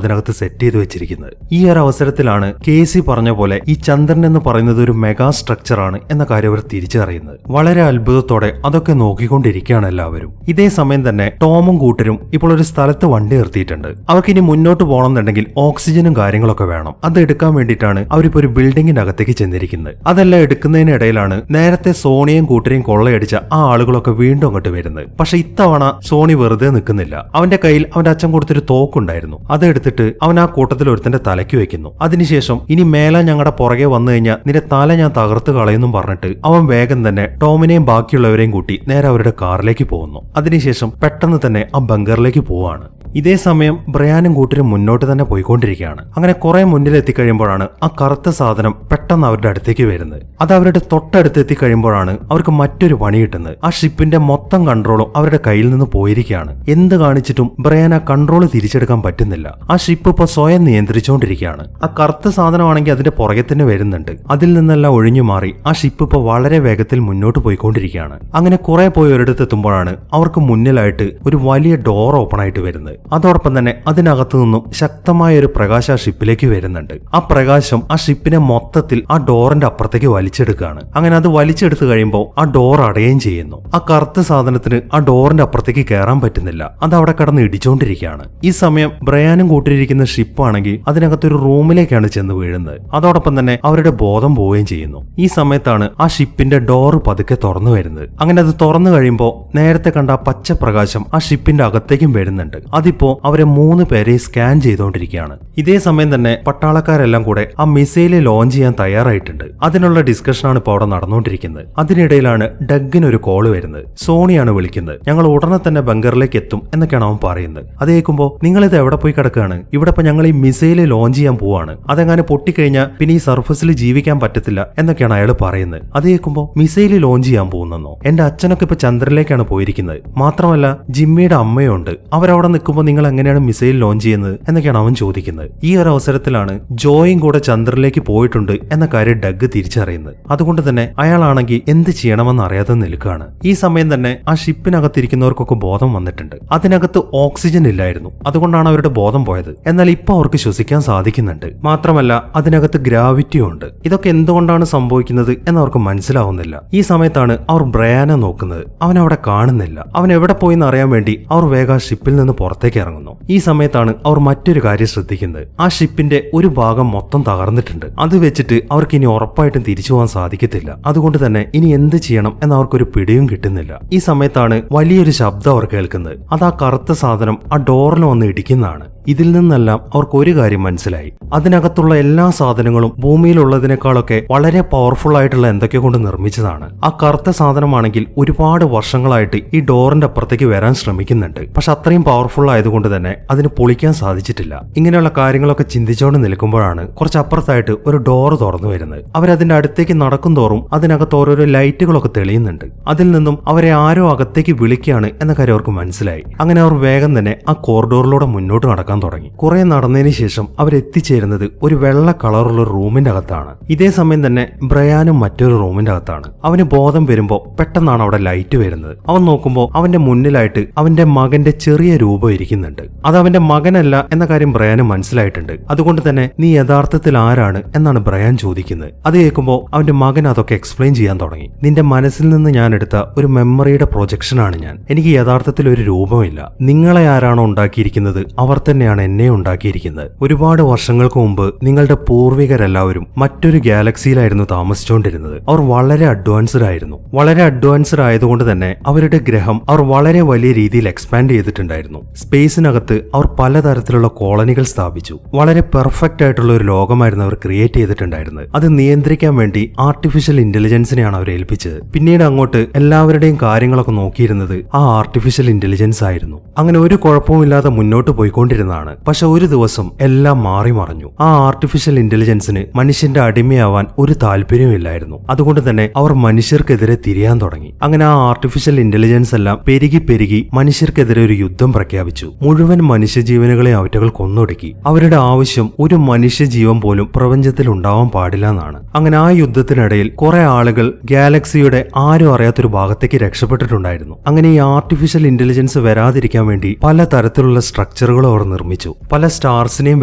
അതിനകത്ത് സെറ്റ് ചെയ്ത് വെച്ചിരിക്കുന്നത്. ഈ ഒരു അവസരത്തിലാണ് കേസി പറഞ്ഞ പോലെ ഈ ചന്ദ്രൻ എന്ന് പറയുന്നത് ഒരു മെഗാ സ്ട്രക്ചർ ആണ് എന്ന കാര്യം അവർ തിരിച്ചറിയുന്നത്. വളരെ അത്ഭുതത്തോടെ അതൊക്കെ നോക്കിക്കൊണ്ടിരിക്കുകയാണ് എല്ലാവരും. ഇതേ സമയം തന്നെ ടോമും കൂട്ടരും ഇപ്പോൾ ഒരു സ്ഥലത്ത് വണ്ടി നിർത്തിയിട്ടുണ്ട്. അവർക്ക് ഇനി മുന്നോട്ട് പോകണമെന്നുണ്ടെങ്കിൽ ഓക്സിജനും കാര്യങ്ങളൊക്കെ വേണം. അത് എടുക്കാൻ വേണ്ടിയിട്ടാണ് അവരിപ്പോ ഒരു ബിൽഡിങ്ങിന്റെ അകത്തേക്ക് ചെന്നിരിക്കുന്നത്. അതെല്ലാം എടുക്കുന്നതിനിടയിലാണ് നേരത്തെ സോണിയും കൂട്ടരെയും കൊള്ളയടിച്ച ആ ആളുകളൊക്കെ വീണ്ടും അങ്ങോട്ട് വരുന്നത്. പക്ഷെ ഇത്തവണ സോണി വെറുതെ നിൽക്കുന്നില്ല. അവന്റെ കയ്യിൽ അവന്റെ അച്ഛൻ കൊടുത്തൊരു തോക്കുണ്ടായിരുന്നു. അതെടുത്തിട്ട് അവൻ ആ കൂട്ടത്തിൽ ഒരുത്തന്റെ തലയ്ക്ക് വെക്കുന്നു. അതിനുശേഷം ഇനി മേലെ ഞങ്ങളുടെ പുറകെ വന്നു കഴിഞ്ഞാൽ നിന്റെ തല ഞാൻ തകർത്ത് കളയുന്നും പറഞ്ഞിട്ട് അവൻ വേഗം തന്നെ ടോമിനെയും ബാക്കിയുള്ളവരെയും കൂട്ടി നേരെ അവരുടെ കാറിലേക്ക് പോകുന്നു. അതിനുശേഷം പെട്ടെന്ന് തന്നെ ആ ബങ്കറിലേക്ക് പോവാണ്. ഇതേ സമയം ബ്രയാനും കൂട്ടരും മുന്നോട്ട് തന്നെ പോയിക്കൊണ്ടിരിക്കുകയാണ്. അങ്ങനെ കുറെ മുന്നിൽ എത്തിക്കഴിയുമ്പോഴാണ് ആ കറുത്ത സാധനം പെട്ടെന്ന് അവരുടെ അടുത്തേക്ക് വരുന്നത്. അത് അവരുടെ തൊട്ടടുത്ത് എത്തിക്കഴിയുമ്പോഴാണ് അവർക്ക് മറ്റൊരു പണി കിട്ടുന്നത്. ആ ഷിപ്പിന്റെ മൊത്തം കൺട്രോളും അവരുടെ കയ്യിൽ നിന്ന് പോയിരിക്കുകയാണ്. എന്ത് കാണിച്ചിട്ടും ബ്രയാൻ ആ കൺട്രോൾ തിരിച്ചെടുക്കാൻ പറ്റുന്നില്ല. ആ ഷിപ്പ് ഇപ്പൊ സ്വയം നിയന്ത്രിച്ചുകൊണ്ടിരിക്കുകയാണ്. ആ കറുത്ത സാധനമാണെങ്കിൽ അതിന്റെ പുറകെ തന്നെ വരുന്നുണ്ട്. അതിൽ നിന്നെല്ലാം ഒഴിഞ്ഞു മാറി ആ ഷിപ്പ് ഇപ്പൊ വളരെ വേഗത്തിൽ മുന്നോട്ട് പോയിക്കൊണ്ടിരിക്കുകയാണ്. അങ്ങനെ കുറെ പോയി ഒരിടത്ത് എത്തുമ്പോഴാണ് അവർക്ക് മുന്നിലായിട്ട് ഒരു വലിയ ഡോർ ഓപ്പൺ ആയിട്ട് വരുന്നത്. അതോടൊപ്പം തന്നെ അതിനകത്തു നിന്നും ശക്തമായ ഒരു പ്രകാശം ആ ഷിപ്പിലേക്ക് വരുന്നുണ്ട്. ആ പ്രകാശം ആ ഷിപ്പിനെ മൊത്തത്തിൽ ആ ഡോറിന്റെ അപ്പുറത്തേക്ക് വലിച്ചെടുക്കുകയാണ്. അങ്ങനെ അത് വലിച്ചെടുത്ത് കഴിയുമ്പോൾ ആ ഡോർ അടയുകയും ചെയ്യുന്നു. ആ കറുത്ത സാധനത്തിന് ആ ഡോറിന്റെ അപ്പുറത്തേക്ക് കയറാൻ പറ്റുന്നില്ല. അത് അവിടെ കടന്ന് ഇടിച്ചുകൊണ്ടിരിക്കുകയാണ്. ഈ സമയം ബ്രയാനും കൂട്ടിയിരിക്കുന്ന ഷിപ്പാണെങ്കിൽ അതിനകത്തൊരു റൂമിലേക്കാണ് ചെന്ന് വീഴുന്നത്. അതോടൊപ്പം തന്നെ അവരുടെ ബോധം പോവുകയും ചെയ്യുന്നു. ഈ സമയത്താണ് ആ ഷിപ്പിന്റെ ഡോർ പതുക്കെ തുറന്നു വരുന്നത്. അങ്ങനെ അത് തുറന്നു കഴിയുമ്പോൾ നേരത്തെ കണ്ട ആ പച്ച പ്രകാശം ആ ഷിപ്പിന്റെ അകത്തേക്കും വരുന്നുണ്ട്. അതിപ്പോ അവരെ 3 പേരെ സ്കാൻ ചെയ്തുകൊണ്ടിരിക്കുകയാണ്. ഇതേ സമയം തന്നെ പട്ടാളക്കാരെല്ലാം കൂടെ ആ മിസൈല് ലോഞ്ച് ചെയ്യാൻ തയ്യാറായിട്ടുണ്ട്. അതിനുള്ള ഡിസ്കഷനാണ് ഇപ്പോൾ അവിടെ നടന്നുകൊണ്ടിരിക്കുന്നത്. അതിനിടയിലാണ് ഡഗിന് ഒരു കോള് വരുന്നത്. സോണിയാണ് വിളിക്കുന്നത്. ഞങ്ങൾ ഉടനെ തന്നെ ബങ്കറിലേക്ക് എത്തും എന്നൊക്കെയാണ് അവൻ പറയുന്നത്. അത് കേൾക്കുമ്പോൾ നിങ്ങളിത് എവിടെ പോയി കിടക്കുകയാണ്? ഇവിടെ ഇപ്പൊ ഞങ്ങൾ ഈ മിസൈല് ലോഞ്ച് ചെയ്യാൻ പോവാണ്. അതെങ്ങനെ പൊട്ടിക്കഴിഞ്ഞാൽ പിന്നെ ഈ സർഫസിൽ ജീവിക്കാൻ പറ്റത്തില്ല എന്നൊക്കെയാണ് അയാൾ പറയുന്നത്. അത് കേൾക്കുമ്പോൾ മിസൈല് ലോഞ്ച് ചെയ്യാൻ പോകുന്നെന്നോ? എന്റെ അച്ഛനൊക്കെ ഇപ്പൊ ചന്ദ്രനിലേക്കാണ് പോയിരിക്കുന്നത്. മാത്രമല്ല ജിമ്മിയുടെ അമ്മയുണ്ട്. അവരവിടെ നിൽക്കുമ്പോൾ നിങ്ങൾ എങ്ങനെയാണ് മിസൈൽ ലോഞ്ച് ചെയ്യുന്നത് എന്നൊക്കെയാണ് അവൻ ചോദിക്കുന്നത്. ഈ ഒരു അവസരത്തിലാണ് ജോയും കൂടെ ചന്ദ്രനിലേക്ക് പോയിട്ടുണ്ട് എന്ന കാര്യം ഡഗ് തിരിച്ചറിയുന്നത്. അതുകൊണ്ട് തന്നെ അയാളാണെങ്കിൽ എന്ത് ചെയ്യണമെന്ന് അറിയാതെ നിൽക്കുകയാണ്. ഈ സമയം തന്നെ ആ ഷിപ്പിനകത്തിരിക്കുന്നവർക്കൊക്കെ ബോധം വന്നിട്ടുണ്ട്. അതിനകത്ത് ഓക്സിജൻ ഇല്ലായിരുന്നു. അതുകൊണ്ടാണ് അവരുടെ ബോധം പോയത്. എന്നാൽ ഇപ്പൊ അവർക്ക് ശ്വസിക്കാൻ സാധിക്കുന്നുണ്ട്. മാത്രമല്ല അതിനകത്ത് ഗ്രാവിറ്റിയും ഉണ്ട്. ഇതൊക്കെ എന്തുകൊണ്ടാണ് സംഭവിക്കുന്നത് എന്നവർക്ക് മനസ്സിലാവുന്നില്ല. ഈ സമയത്താണ് അവർ ബ്രയാനെ നോക്കുന്നത്. അവൻ അവിടെ കാണുന്നില്ല. അവൻ എവിടെ പോയിന്ന് അറിയാൻ വേണ്ടി അവർ വേഗം ഷിപ്പിൽ നിന്ന് പുറത്തേക്ക് ഇറങ്ങുന്നു. ഈ സമയത്താണ് അവർ മറ്റൊരു കാര്യം ശ്രദ്ധിക്കുന്നത്. ആ ഷിപ്പിന്റെ ഒരു ഭാഗം മൊത്തം തകർന്നിട്ടുണ്ട്. അത് വെച്ചിട്ട് അവർക്ക് ഇനി ഉറപ്പായിട്ടും തിരിച്ചു പോകാൻ സാധിക്കത്തില്ല. അതുകൊണ്ട് തന്നെ ഇനി എന്ത് ചെയ്യണം എന്നവർക്കൊരു പിടിയും കിട്ടുന്നില്ല. ഈ സമയത്താണ് വലിയൊരു ശബ്ദം അവർ കേൾക്കുന്നത്. അത് ആ കറുത്ത സാധനം ആ ഡോറിൽ വന്ന് ഇടിക്കുന്നതാണ്. ഇതിൽ നിന്നെല്ലാം അവർക്ക് ഒരു കാര്യം മനസ്സിലായി. അതിനകത്തുള്ള എല്ലാ സാധനങ്ങളും ഭൂമിയിലുള്ളതിനേക്കാളൊക്കെ വളരെ പവർഫുൾ ആയിട്ടുള്ള എന്തൊക്കെ കൊണ്ട് നിർമ്മിച്ചതാണ്. ആ കറുത്ത സാധനമാണെങ്കിൽ ഒരുപാട് വർഷങ്ങളായിട്ട് ഈ ഡോറിന്റെ അപ്പുറത്തേക്ക് വരാൻ ശ്രമിക്കുന്നുണ്ട്. പക്ഷെ അത്രയും പവർഫുൾ ആയതുകൊണ്ട് തന്നെ അതിന് പൊളിക്കാൻ സാധിച്ചിട്ടില്ല. ഇങ്ങനെയുള്ള കാര്യങ്ങളൊക്കെ ചിന്തിച്ചുകൊണ്ട് നിൽക്കുമ്പോഴാണ് കുറച്ച് അപ്പുറത്തായിട്ട് ഒരു ഡോറ് തുറന്നു വരുന്നത്. അവരതിന്റെ അടുത്തേക്ക് നടക്കും തോറും അതിനകത്ത് ഓരോരോ ലൈറ്റുകളൊക്കെ തെളിയുന്നുണ്ട്. അതിൽ നിന്നും അവരെ ആരോ അകത്തേക്ക് വിളിക്കുകയാണ് എന്ന കാര്യം അവർക്ക് മനസ്സിലായി. അങ്ങനെ അവർ വേഗം തന്നെ ആ കോറിഡോറിലൂടെ മുന്നോട്ട് നടക്കാൻ നടക്കാൻ തുടങ്ങി. കുറെ നടന്നതിന് ശേഷം അവരെത്തിച്ചേരുന്നത് ഒരു വെള്ള കളറുള്ള റൂമിന്റെ അകത്താണ്. ഇതേ സമയം തന്നെ ബ്രയാനും മറ്റൊരു റൂമിന്റെ അകത്താണ്. അവന് ബോധം വരുമ്പോ പെട്ടെന്നാണ് അവിടെ ലൈറ്റ് വരുന്നത്. അവൻ നോക്കുമ്പോൾ അവന്റെ മുന്നിലായിട്ട് അവന്റെ മകന്റെ ചെറിയ രൂപം ഇരിക്കുന്നുണ്ട്. അത് അവന്റെ മകനല്ല എന്ന കാര്യം ബ്രയാന് മനസ്സിലായിട്ടുണ്ട്. അതുകൊണ്ട് തന്നെ നീ യഥാർത്ഥത്തിൽ ആരാണ് എന്നാണ് ബ്രയാൻ ചോദിക്കുന്നത്. അത് കേൾക്കുമ്പോൾ അവന്റെ മകൻ അതൊക്കെ എക്സ്പ്ലെയിൻ ചെയ്യാൻ തുടങ്ങി. നിന്റെ മനസ്സിൽ നിന്ന് ഞാൻ എടുത്ത ഒരു മെമ്മറിയുടെ പ്രൊജക്ഷനാണ് ഞാൻ. എനിക്ക് യഥാർത്ഥത്തിൽ ഒരു രൂപമില്ല. നിങ്ങളെ ആരാണോ ഉണ്ടാക്കിയിരിക്കുന്നത് അവർ തന്നെയാണ് എന്നെ ഉണ്ടാക്കിയിരിക്കുന്നത്. ഒരുപാട് വർഷങ്ങൾക്ക് മുമ്പ് നിങ്ങളുടെ പൂർവികരെല്ലാവരും മറ്റൊരു ഗാലക്സിയിലായിരുന്നു താമസിച്ചുകൊണ്ടിരുന്നത്. അവർ വളരെ അഡ്വാൻസ്ഡ് ആയിരുന്നു. വളരെ അഡ്വാൻസ്ഡ് ആയതുകൊണ്ട് തന്നെ അവരുടെ ഗ്രഹം അവർ വളരെ വലിയ രീതിയിൽ എക്സ്പാൻഡ് ചെയ്തിട്ടുണ്ടായിരുന്നു. സ്പേസിനകത്ത് അവർ പലതരത്തിലുള്ള കോളനികൾ സ്ഥാപിച്ചു. വളരെ പെർഫെക്റ്റ് ആയിട്ടുള്ള ഒരു ലോകമായിരുന്നു അവർ ക്രിയേറ്റ് ചെയ്തിട്ടുണ്ടായിരുന്നത്. അത് നിയന്ത്രിക്കാൻ വേണ്ടി ആർട്ടിഫിഷ്യൽ ഇന്റലിജൻസിനെയാണ് അവർ ഏൽപ്പിച്ചത്. പിന്നീട് അങ്ങോട്ട് എല്ലാവരുടെയും കാര്യങ്ങളൊക്കെ നോക്കിയിരുന്നത് ആ ആർട്ടിഫിഷ്യൽ ഇന്റലിജൻസ് ആയിരുന്നു. അങ്ങനെ ഒരു കുഴപ്പവുമില്ലാതെ മുന്നോട്ട് പോയിക്കൊണ്ടിരുന്നതാണ്. പക്ഷെ ഒരു ദിവസം എല്ലാം മാറി മറിഞ്ഞു. ആ ആർട്ടിഫിഷ്യൽ ഇന്റലിജൻസിന് മനുഷ്യന്റെ അടിമയാവാൻ ഒരു താല്പര്യമില്ലായിരുന്നു. അതുകൊണ്ട് തന്നെ അവർ മനുഷ്യർക്കെതിരെ തിരിയാൻ തുടങ്ങി. അങ്ങനെ ആ ആർട്ടിഫിഷ്യൽ ഇന്റലിജൻസ് എല്ലാം പെരുകി പെരുകി മനുഷ്യർക്കെതിരെ ഒരു യുദ്ധം പ്രഖ്യാപിച്ചു. മുഴുവൻ മനുഷ്യജീവനുകളെ അവറ്റകൾ കൊന്നൊടുക്കി. അവരുടെ ആവശ്യം ഒരു മനുഷ്യജീവൻ പോലും പ്രപഞ്ചത്തിൽ ഉണ്ടാവാൻ പാടില്ല എന്നാണ്. അങ്ങനെ ആ യുദ്ധത്തിനിടയിൽ കുറെ ആളുകൾ ഗാലക്സിയുടെ ആരും അറിയാത്തൊരു ഭാഗത്തേക്ക് രക്ഷപ്പെട്ടിട്ടുണ്ടായിരുന്നു. അങ്ങനെ ഈ ആർട്ടിഫിഷ്യൽ ഇന്റലിജൻസ് വരാതിരിക്കാൻ വേണ്ടി പല തരത്തിലുള്ള സ്ട്രക്ചറുകളും അവർ നിർമ്മിച്ചു. പല സ്റ്റാർസിനെയും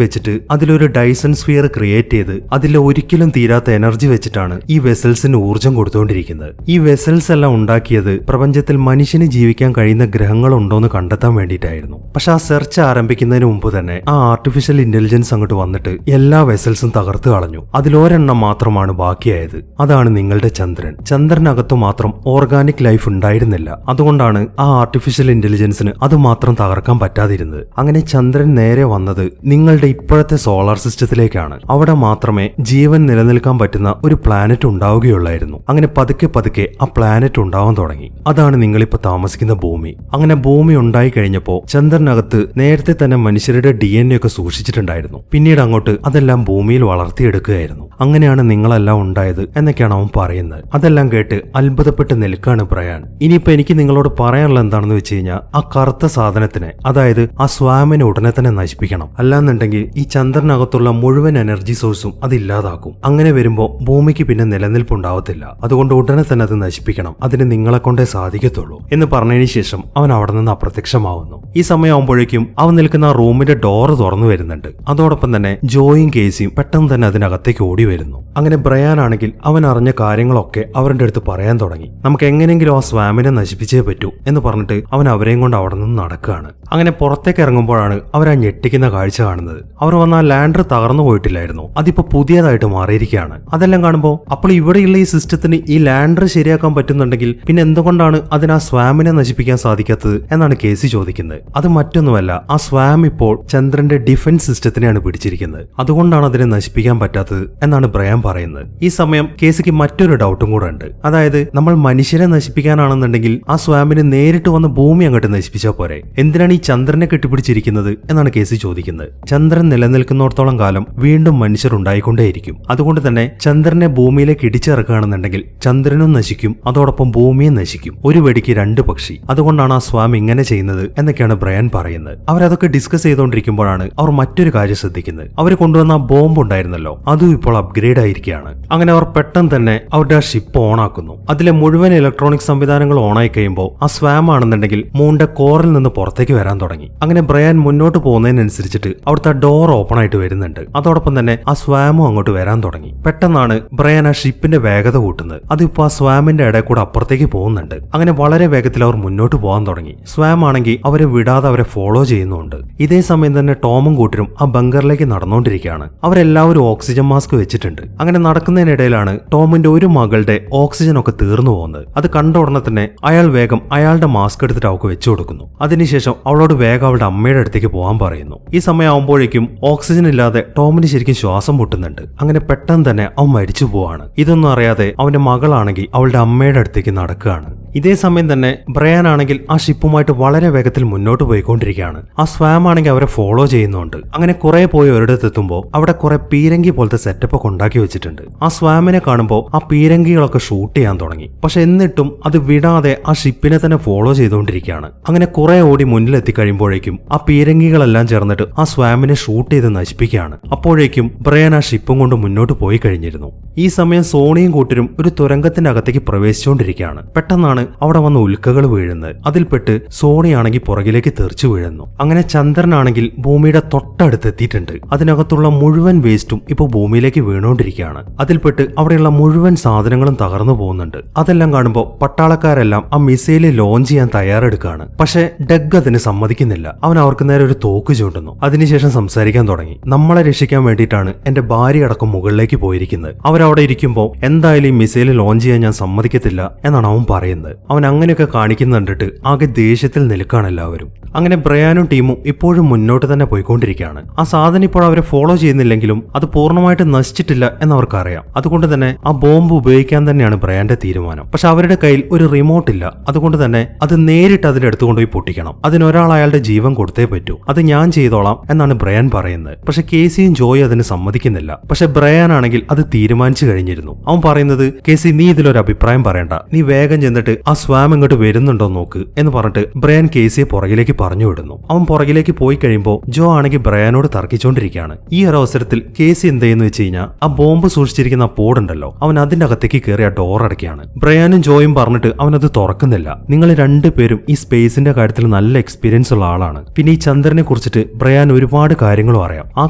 വെച്ചിട്ട് അതിലൊരു ഡൈസൺ സ്ഫിയർ ക്രിയേറ്റ് ചെയ്ത് അതിൽ ഒരിക്കലും തീരാത്ത എനർജി വെച്ചിട്ടാണ് ഈ വെസൽസിന് ഊർജ്ജം കൊടുത്തുകൊണ്ടിരിക്കുന്നത്. ഈ വെസൽസ് എല്ലാം ഉണ്ടാക്കിയത് പ്രപഞ്ചത്തിൽ മനുഷ്യന് ജീവിക്കാൻ കഴിയുന്ന ഗ്രഹങ്ങൾ ഉണ്ടോന്ന് കണ്ടെത്താൻ വേണ്ടിയിട്ടായിരുന്നു. പക്ഷെ ആ സെർച്ച് ആരംഭിക്കുന്നതിന് മുമ്പ് തന്നെ ആ ആർട്ടിഫിഷ്യൽ ഇന്റലിജൻസ് അങ്ങോട്ട് വന്നിട്ട് എല്ലാ വെസൽസും തകർത്ത് കളഞ്ഞു. അതിലൊരെണ്ണം മാത്രമാണ് ബാക്കിയായത്. അതാണ് നിങ്ങളുടെ ചന്ദ്രൻ. ചന്ദ്രനകത്തു മാത്രം ഓർഗാനിക് ലൈഫ് ഉണ്ടായിരുന്നില്ല. അതുകൊണ്ടാണ് ആ ആർട്ടിഫിഷ്യൽ ഇന്റലിജൻസിന് അത് മാത്രം തകർക്കാൻ പറ്റാതിരുന്നത്. അങ്ങനെ ചന്ദ്രൻ നേരെ വന്നത് നിങ്ങളുടെ ഇപ്പോഴത്തെ സോളാർ സിസ്റ്റത്തിലേക്കാണ്. അവിടെ മാത്രമേ ജീവൻ നിലനിൽക്കാൻ പറ്റുന്ന ഒരു പ്ലാനറ്റ് ഉണ്ടാവുകയുള്ളായിരുന്നു. അങ്ങനെ പതുക്കെ പതുക്കെ ആ പ്ലാനറ്റ് ഉണ്ടാവാൻ തുടങ്ങി. അതാണ് നിങ്ങളിപ്പോ താമസിക്കുന്ന ഭൂമി. അങ്ങനെ ഭൂമി ഉണ്ടായി കഴിഞ്ഞപ്പോ ചന്ദ്രനകത്ത് നേരത്തെ തന്നെ മനുഷ്യരുടെ DNA ഒക്കെ സൂക്ഷിച്ചിട്ടുണ്ടായിരുന്നു. പിന്നീട് അങ്ങോട്ട് അതെല്ലാം ഭൂമിയിൽ വളർത്തിയെടുക്കുകയായിരുന്നു. അങ്ങനെയാണ് നിങ്ങളെല്ലാം ഉണ്ടായത് എന്നൊക്കെയാണ് അവൻ പറയുന്നത്. അതെല്ലാം കേട്ട് അത്ഭുതപ്പെട്ട് നിൽക്കാണ് ബ്രയാൻ. ഇനിയിപ്പോ എനിക്ക് നിങ്ങളോട് പറയാനുള്ള എന്താണെന്ന് വെച്ച് കഴിഞ്ഞാൽ ആ കറുത്ത സാധനത്തിനെ, അതായത് ആ സ്വാമിനെ ഉടനെ തന്നെ നശിപ്പിക്കണം. അല്ലാന്നുണ്ടെങ്കിൽ ഈ ചന്ദ്രനകത്തുള്ള മുഴുവൻ എനർജി സോഴ്സും അത് ഇല്ലാതാക്കും. അങ്ങനെ വരുമ്പോ ഭൂമിക്ക് പിന്നെ നിലനിൽപ്പുണ്ടാവത്തില്ല. അതുകൊണ്ട് ഉടനെ തന്നെ അത് നശിപ്പിക്കണം. അതിന് നിങ്ങളെ കൊണ്ടേ സാധിക്കത്തുള്ളൂ എന്ന് പറഞ്ഞതിന് ശേഷം അവൻ അവിടെ നിന്ന് അപ്രത്യക്ഷമാവുന്നു. ഈ സമയമാകുമ്പോഴേക്കും അവൻ നിൽക്കുന്ന ആ റൂമിന്റെ ഡോറ് തുറന്നു വരുന്നുണ്ട്. അതോടൊപ്പം തന്നെ ജോയും കേസിയും പെട്ടെന്ന് തന്നെ അതിനകത്തേക്ക് ഓടി വരുന്നു. അങ്ങനെ ബ്രയാൻ ആണെങ്കിൽ അവൻ അറിഞ്ഞ കാര്യങ്ങളൊക്കെ അവരുടെ അടുത്ത് പറയാൻ തുടങ്ങി. നമുക്ക് എങ്ങനെയെങ്കിലും ആ സ്വാമിനെ നശിപ്പിച്ചേ പറ്റൂ എന്ന് പറഞ്ഞിട്ട് അവൻ അവരെയും കൊണ്ട് അവിടെ നിന്ന് നടക്കുകയാണ്. അങ്ങനെ പുറത്തേക്ക് ഇറങ്ങുമ്പോഴാണ് അവർ ആ ഞെട്ടിക്കുന്ന കാഴ്ച കാണുന്നത്. അവർ വന്ന ആ ലാൻഡർ തകർന്നു പോയിട്ടില്ലായിരുന്നു. അതിപ്പോ പുതിയതായിട്ട് മാറിയിരിക്കുകയാണ്. അതെല്ലാം കാണുമ്പോൾ അപ്പോൾ ഇവിടെയുള്ള ഈ സിസ്റ്റത്തിന് ഈ ലാൻഡർ ശരിയാക്കാൻ പറ്റുന്നുണ്ടെങ്കിൽ പിന്നെ എന്തുകൊണ്ടാണ് അതിന് ആ സ്വാമിനെ നശിപ്പിക്കാൻ സാധിക്കാത്തത് എന്നാണ് കേസി ചോദിക്കുന്നത്. അത് മറ്റൊന്നുമല്ല, ആ സ്വാം ഇപ്പോൾ ചന്ദ്രന്റെ ഡിഫൻസ് സിസ്റ്റത്തിനെയാണ് പിടിച്ചിരിക്കുന്നത്. അതുകൊണ്ടാണ് അതിനെ നശിപ്പിക്കാൻ പറ്റാത്തത് എന്നാണ് ബ്രയാൻ പറയുന്നത്. ഈ സമയം കേസിക്ക് മറ്റൊരു ഡൗട്ടും കൂടെ ഉണ്ട്. അതായത് നമ്മൾ മനുഷ്യരെ നശിപ്പിക്കാനാണെന്നുണ്ടെങ്കിൽ ആ സ്വാമിനെ നേരിട്ട് വന്ന് ഭൂമി അങ്ങോട്ട് നശിപ്പിച്ചാൽ പോരെ, എന്തിനാണ് ഈ ചന്ദ്രനെ കെട്ടിപ്പിടിച്ചിരിക്കുന്നത് എന്നാണ് കേസി ചോദിക്കുന്നത്. ചന്ദ്രൻ നിലനിൽക്കുന്നിടത്തോളം കാലം വീണ്ടും മനുഷ്യർ ഉണ്ടായിക്കൊണ്ടേയിരിക്കും. അതുകൊണ്ട് തന്നെ ചന്ദ്രനെ ഭൂമിയിലേക്ക് ഇടിച്ചിറക്കുകയാണെന്നുണ്ടെങ്കിൽ ചന്ദ്രനും നശിക്കും, അതോടൊപ്പം ഭൂമിയും നശിക്കും. ഒരു വെടിക്ക് രണ്ട് പക്ഷി. അതുകൊണ്ടാണ് ആ സ്വാമി ഇങ്ങനെ ചെയ്യുന്നത് എന്നൊക്കെയാണ് ബ്രയാൻ പറയുന്നത്. അവരതൊക്കെ ഡിസ്കസ് ചെയ്തുകൊണ്ടിരിക്കുമ്പോഴാണ് അവർ മറ്റൊരു കാര്യം ശ്രദ്ധിക്കുന്നത്. അവർ കൊണ്ടുവന്ന ബോംബ് ഉണ്ടായിരുന്നല്ലോ, അതും ഇപ്പോൾ അപ്ഗ്രേഡ് ആയിരിക്കുകയാണ്. അങ്ങനെ അവർ പെട്ടെന്ന് തന്നെ അവരുടെ ആ ഷിപ്പ് ഓൺ ആക്കുന്നു. അതിലെ മുഴുവൻ ഇലക്ട്രോണിക് സംവിധാനങ്ങൾ ഓണായി കഴിയുമ്പോൾ ആ സ്വാം ആണെന്നുണ്ടെങ്കിൽ മൂണിന്റെ കോറിൽ നിന്ന് പുറത്തേക്ക് വരാൻ തുടങ്ങി. അങ്ങനെ ബ്രയാൻ മുന്നോട്ട് പോകുന്നതിനനുസരിച്ചിട്ട് അവിടുത്തെ ഡോർ ഓപ്പൺ ആയിട്ട് വരുന്നുണ്ട്. അതോടൊപ്പം തന്നെ ആ സ്വാമും അങ്ങോട്ട് വരാൻ തുടങ്ങി. പെട്ടെന്നാണ് ബ്രയാൻ ആ ഷിപ്പിന്റെ വേഗത കൂട്ടുന്നത്. അതിപ്പോ ആ സ്വാമിന്റെ ഇടയിൽ കൂടെ അപ്പുറത്തേക്ക് പോകുന്നുണ്ട്. അങ്ങനെ വളരെ വേഗത്തിൽ അവർ മുന്നോട്ട് പോകാൻ തുടങ്ങി. സ്വാം ആണെങ്കിൽ അവരെ വിടാതെ അവരെ ഫോളോ ചെയ്യുന്നുണ്ട്. ഇതേ സമയം തന്നെ ടോമും കൂട്ടരും ആ ബങ്കറിലേക്ക് നടന്നുകൊണ്ടിരിക്കുകയാണ്. അവരെല്ലാവരും ഓക്സിജൻ മാസ്ക് വെച്ചിട്ടുണ്ട്. അങ്ങനെ നടക്കുന്നതിനിടയിലാണ് ടോമിന്റെ ഒരു മകളുടെ ഓക്സിജൻ ഒക്കെ തീർന്നു പോകുന്നത്. അത് കണ്ട ഉടനെ തന്നെ അയാൾ വേഗം അയാളുടെ മാസ്ക് എടുത്തിട്ട് അവൾക്ക് വെച്ചു കൊടുക്കുന്നു. അതിനുശേഷം അവളോട് വേഗം അവളുടെ അമ്മയുടെ അടുത്തേക്ക് പോകാൻ പറയുന്നു. ഈ സമയം ആവുമ്പോഴേക്കും ഓക്സിജൻ ഇല്ലാതെ ടോമിന് ശരിക്കും ശ്വാസം മുട്ടുന്നുണ്ട്. അങ്ങനെ പെട്ടെന്ന് തന്നെ അവൻ മരിച്ചു പോവാണ്. ഇതൊന്നും അറിയാതെ അവന്റെ മകളാണെങ്കിൽ അവളുടെ അമ്മയുടെ അടുത്തേക്ക് നടക്കുകയാണ്. ഇതേ സമയം തന്നെ ബ്രയാൻ ആണെങ്കിൽ ആ ഷിപ്പുമായിട്ട് വളരെ വേഗത്തിൽ മുന്നോട്ട് പോയിക്കൊണ്ടിരിക്കുകയാണ്. ആ സ്വാം ആണെങ്കിൽ അവരെ ഫോളോ ചെയ്യുന്നുണ്ട്. അങ്ങനെ കുറെ പോയി ഒരിടത്തെത്തുമ്പോൾ അവിടെ കുറെ പീരങ്കി പോലത്തെ സെറ്റപ്പ് ഒക്കെ ഉണ്ടാക്കി വെച്ചിട്ടുണ്ട്. ആ സ്വാമിനെ കാണുമ്പോൾ ആ പീരങ്കികളൊക്കെ ഷൂട്ട് ചെയ്യാൻ തുടങ്ങി. പക്ഷെ എന്നിട്ടും അത് വിടാതെ ആ ഷിപ്പിനെ തന്നെ ഫോളോ ചെയ്തുകൊണ്ടിരിക്കുകയാണ്. അങ്ങനെ കുറെ ഓടി മുന്നിലെത്തി കഴിയുമ്പോഴേക്കും ആ പീരങ്കികളെല്ലാം ചേർന്നിട്ട് ആ സ്വാമിനെ ഷൂട്ട് ചെയ്ത് നശിപ്പിക്കുകയാണ്. അപ്പോഴേക്കും ബ്രയാൻ ആ ഷിപ്പും കൊണ്ട് മുന്നോട്ട് പോയി കഴിഞ്ഞിരുന്നു. ഈ സമയം സോണിയും കൂട്ടരും ഒരു തുരങ്കത്തിന്റെ അകത്തേക്ക് പ്രവേശിച്ചുകൊണ്ടിരിക്കുകയാണ്. പെട്ടെന്നാണ് അവിടെ വന്ന് ഉൽക്കകൾ വീഴുന്നത്. അതിൽപ്പെട്ട് സോണിയാണെങ്കിൽ പുറകിലേക്ക് തെറിച്ചു വീഴുന്നു. അങ്ങനെ ചന്ദ്രനാണെങ്കിൽ ഭൂമിയുടെ തൊട്ടടുത്ത് എത്തിയിട്ടുണ്ട്. അതിനകത്തുള്ള മുഴുവൻ വേസ്റ്റും ഇപ്പോൾ ഭൂമിയിലേക്ക് വീണുകൊണ്ടിരിക്കുകയാണ്. അതിൽപ്പെട്ട് അവിടെയുള്ള മുഴുവൻ സാധനങ്ങളും തകർന്നു പോകുന്നുണ്ട്. അതെല്ലാം കാണുമ്പോൾ പട്ടാളക്കാരെല്ലാം ആ മിസൈല് ലോഞ്ച് ചെയ്യാൻ തയ്യാറെടുക്കുകയാണ്. പക്ഷെ ഡഗ് അതിന് സമ്മതിക്കുന്നില്ല. അവൻ അവർക്ക് നേരെ ഒരു തോക്ക് ചൂണ്ടുന്നു. അതിനുശേഷം സംസാരിക്കാൻ തുടങ്ങി. നമ്മളെ രക്ഷിക്കാൻ വേണ്ടിയിട്ടാണ് എന്റെ ഭാര്യ അടക്കം മുകളിലേക്ക് പോയിരിക്കുന്നത്. അവരവിടെ ഇരിക്കുമ്പോൾ എന്തായാലും ഈ മിസൈല് ലോഞ്ച് ചെയ്യാൻ ഞാൻ സമ്മതിക്കത്തില്ല എന്നാണ് അവൻ പറയുന്നത്. അവൻ അങ്ങനെയൊക്കെ കാണിക്കുന്ന കണ്ടിട്ട് ആകെ ദേഷ്യത്തിൽ നിൽക്കുകയാണ് എല്ലാവരും. അങ്ങനെ ബ്രയാനും ടീമും ഇപ്പോഴും മുന്നോട്ട് തന്നെ പോയിക്കൊണ്ടിരിക്കുകയാണ്. ആ സാധനം ഇപ്പോൾ അവരെ ഫോളോ ചെയ്യുന്നില്ലെങ്കിലും അത് പൂർണ്ണമായിട്ട് നശിച്ചിട്ടില്ല എന്നവർക്കറിയാം. അതുകൊണ്ട് തന്നെ ആ ബോംബ് ഉപയോഗിക്കാൻ തന്നെയാണ് ബ്രയാന്റെ തീരുമാനം. പക്ഷെ അവരുടെ കയ്യിൽ ഒരു റിമോട്ട് ഇല്ല. അതുകൊണ്ട് തന്നെ അത് നേരിട്ട് അതിന്റെ അടുത്ത് കൊണ്ടുപോയി പൊട്ടിക്കണം. അതിനൊരാൾ അയാളുടെ ജീവൻ കൊടുത്തേ പറ്റൂ. അത് ഞാൻ ചെയ്തോളാം എന്നാണ് ബ്രയാൻ പറയുന്നത്. പക്ഷെ കേസിയും ജോയി അതിന് സമ്മതിക്കുന്നില്ല. പക്ഷെ ബ്രയാൻ ആണെങ്കിൽ അത് തീരുമാനിച്ചു കഴിഞ്ഞിരുന്നു. അവൻ പറയുന്നത്, കേസി നീ ഇതിലൊരു അഭിപ്രായം പറയണ്ട, നീ വേഗം ചെന്നിട്ട് ആ സ്വാം ഇങ്ങോട്ട് വരുന്നുണ്ടോ നോക്ക് എന്ന് പറഞ്ഞിട്ട് ബ്രയാൻ കേസിയെ പുറകിലേക്ക് പറഞ്ഞു വിടുന്നു. അവൻ പുറകിലേക്ക് പോയി കഴിയുമ്പോൾ ജോ ആണെങ്കിൽ ബ്രയാനോട് തർക്കിച്ചുകൊണ്ടിരിക്കുകയാണ്. ഈ ഒരു അവസരത്തിൽ കേസി എന്ത് ചെയ്യുന്നു വെച്ച് കഴിഞ്ഞാൽ ആ ബോംബ് സൂക്ഷിച്ചിരിക്കുന്ന ആ പോടുണ്ടല്ലോ, അവൻ അതിന്റെ അകത്തേക്ക് കയറി ആ ഡോർ അടയ്ക്കുകയാണ്. ബ്രയാനും ജോയും പറഞ്ഞിട്ട് അവനത് തുറക്കുന്നില്ല. നിങ്ങൾ രണ്ടുപേരും ഈ സ്പേസിന്റെ കാര്യത്തിൽ നല്ല എക്സ്പീരിയൻസ് ഉള്ള ആളാണ്. പിന്നെ ഈ ചന്ദ്രനെ കുറിച്ചിട്ട് ബ്രയാൻ ഒരുപാട് കാര്യങ്ങളും അറിയാം. ആ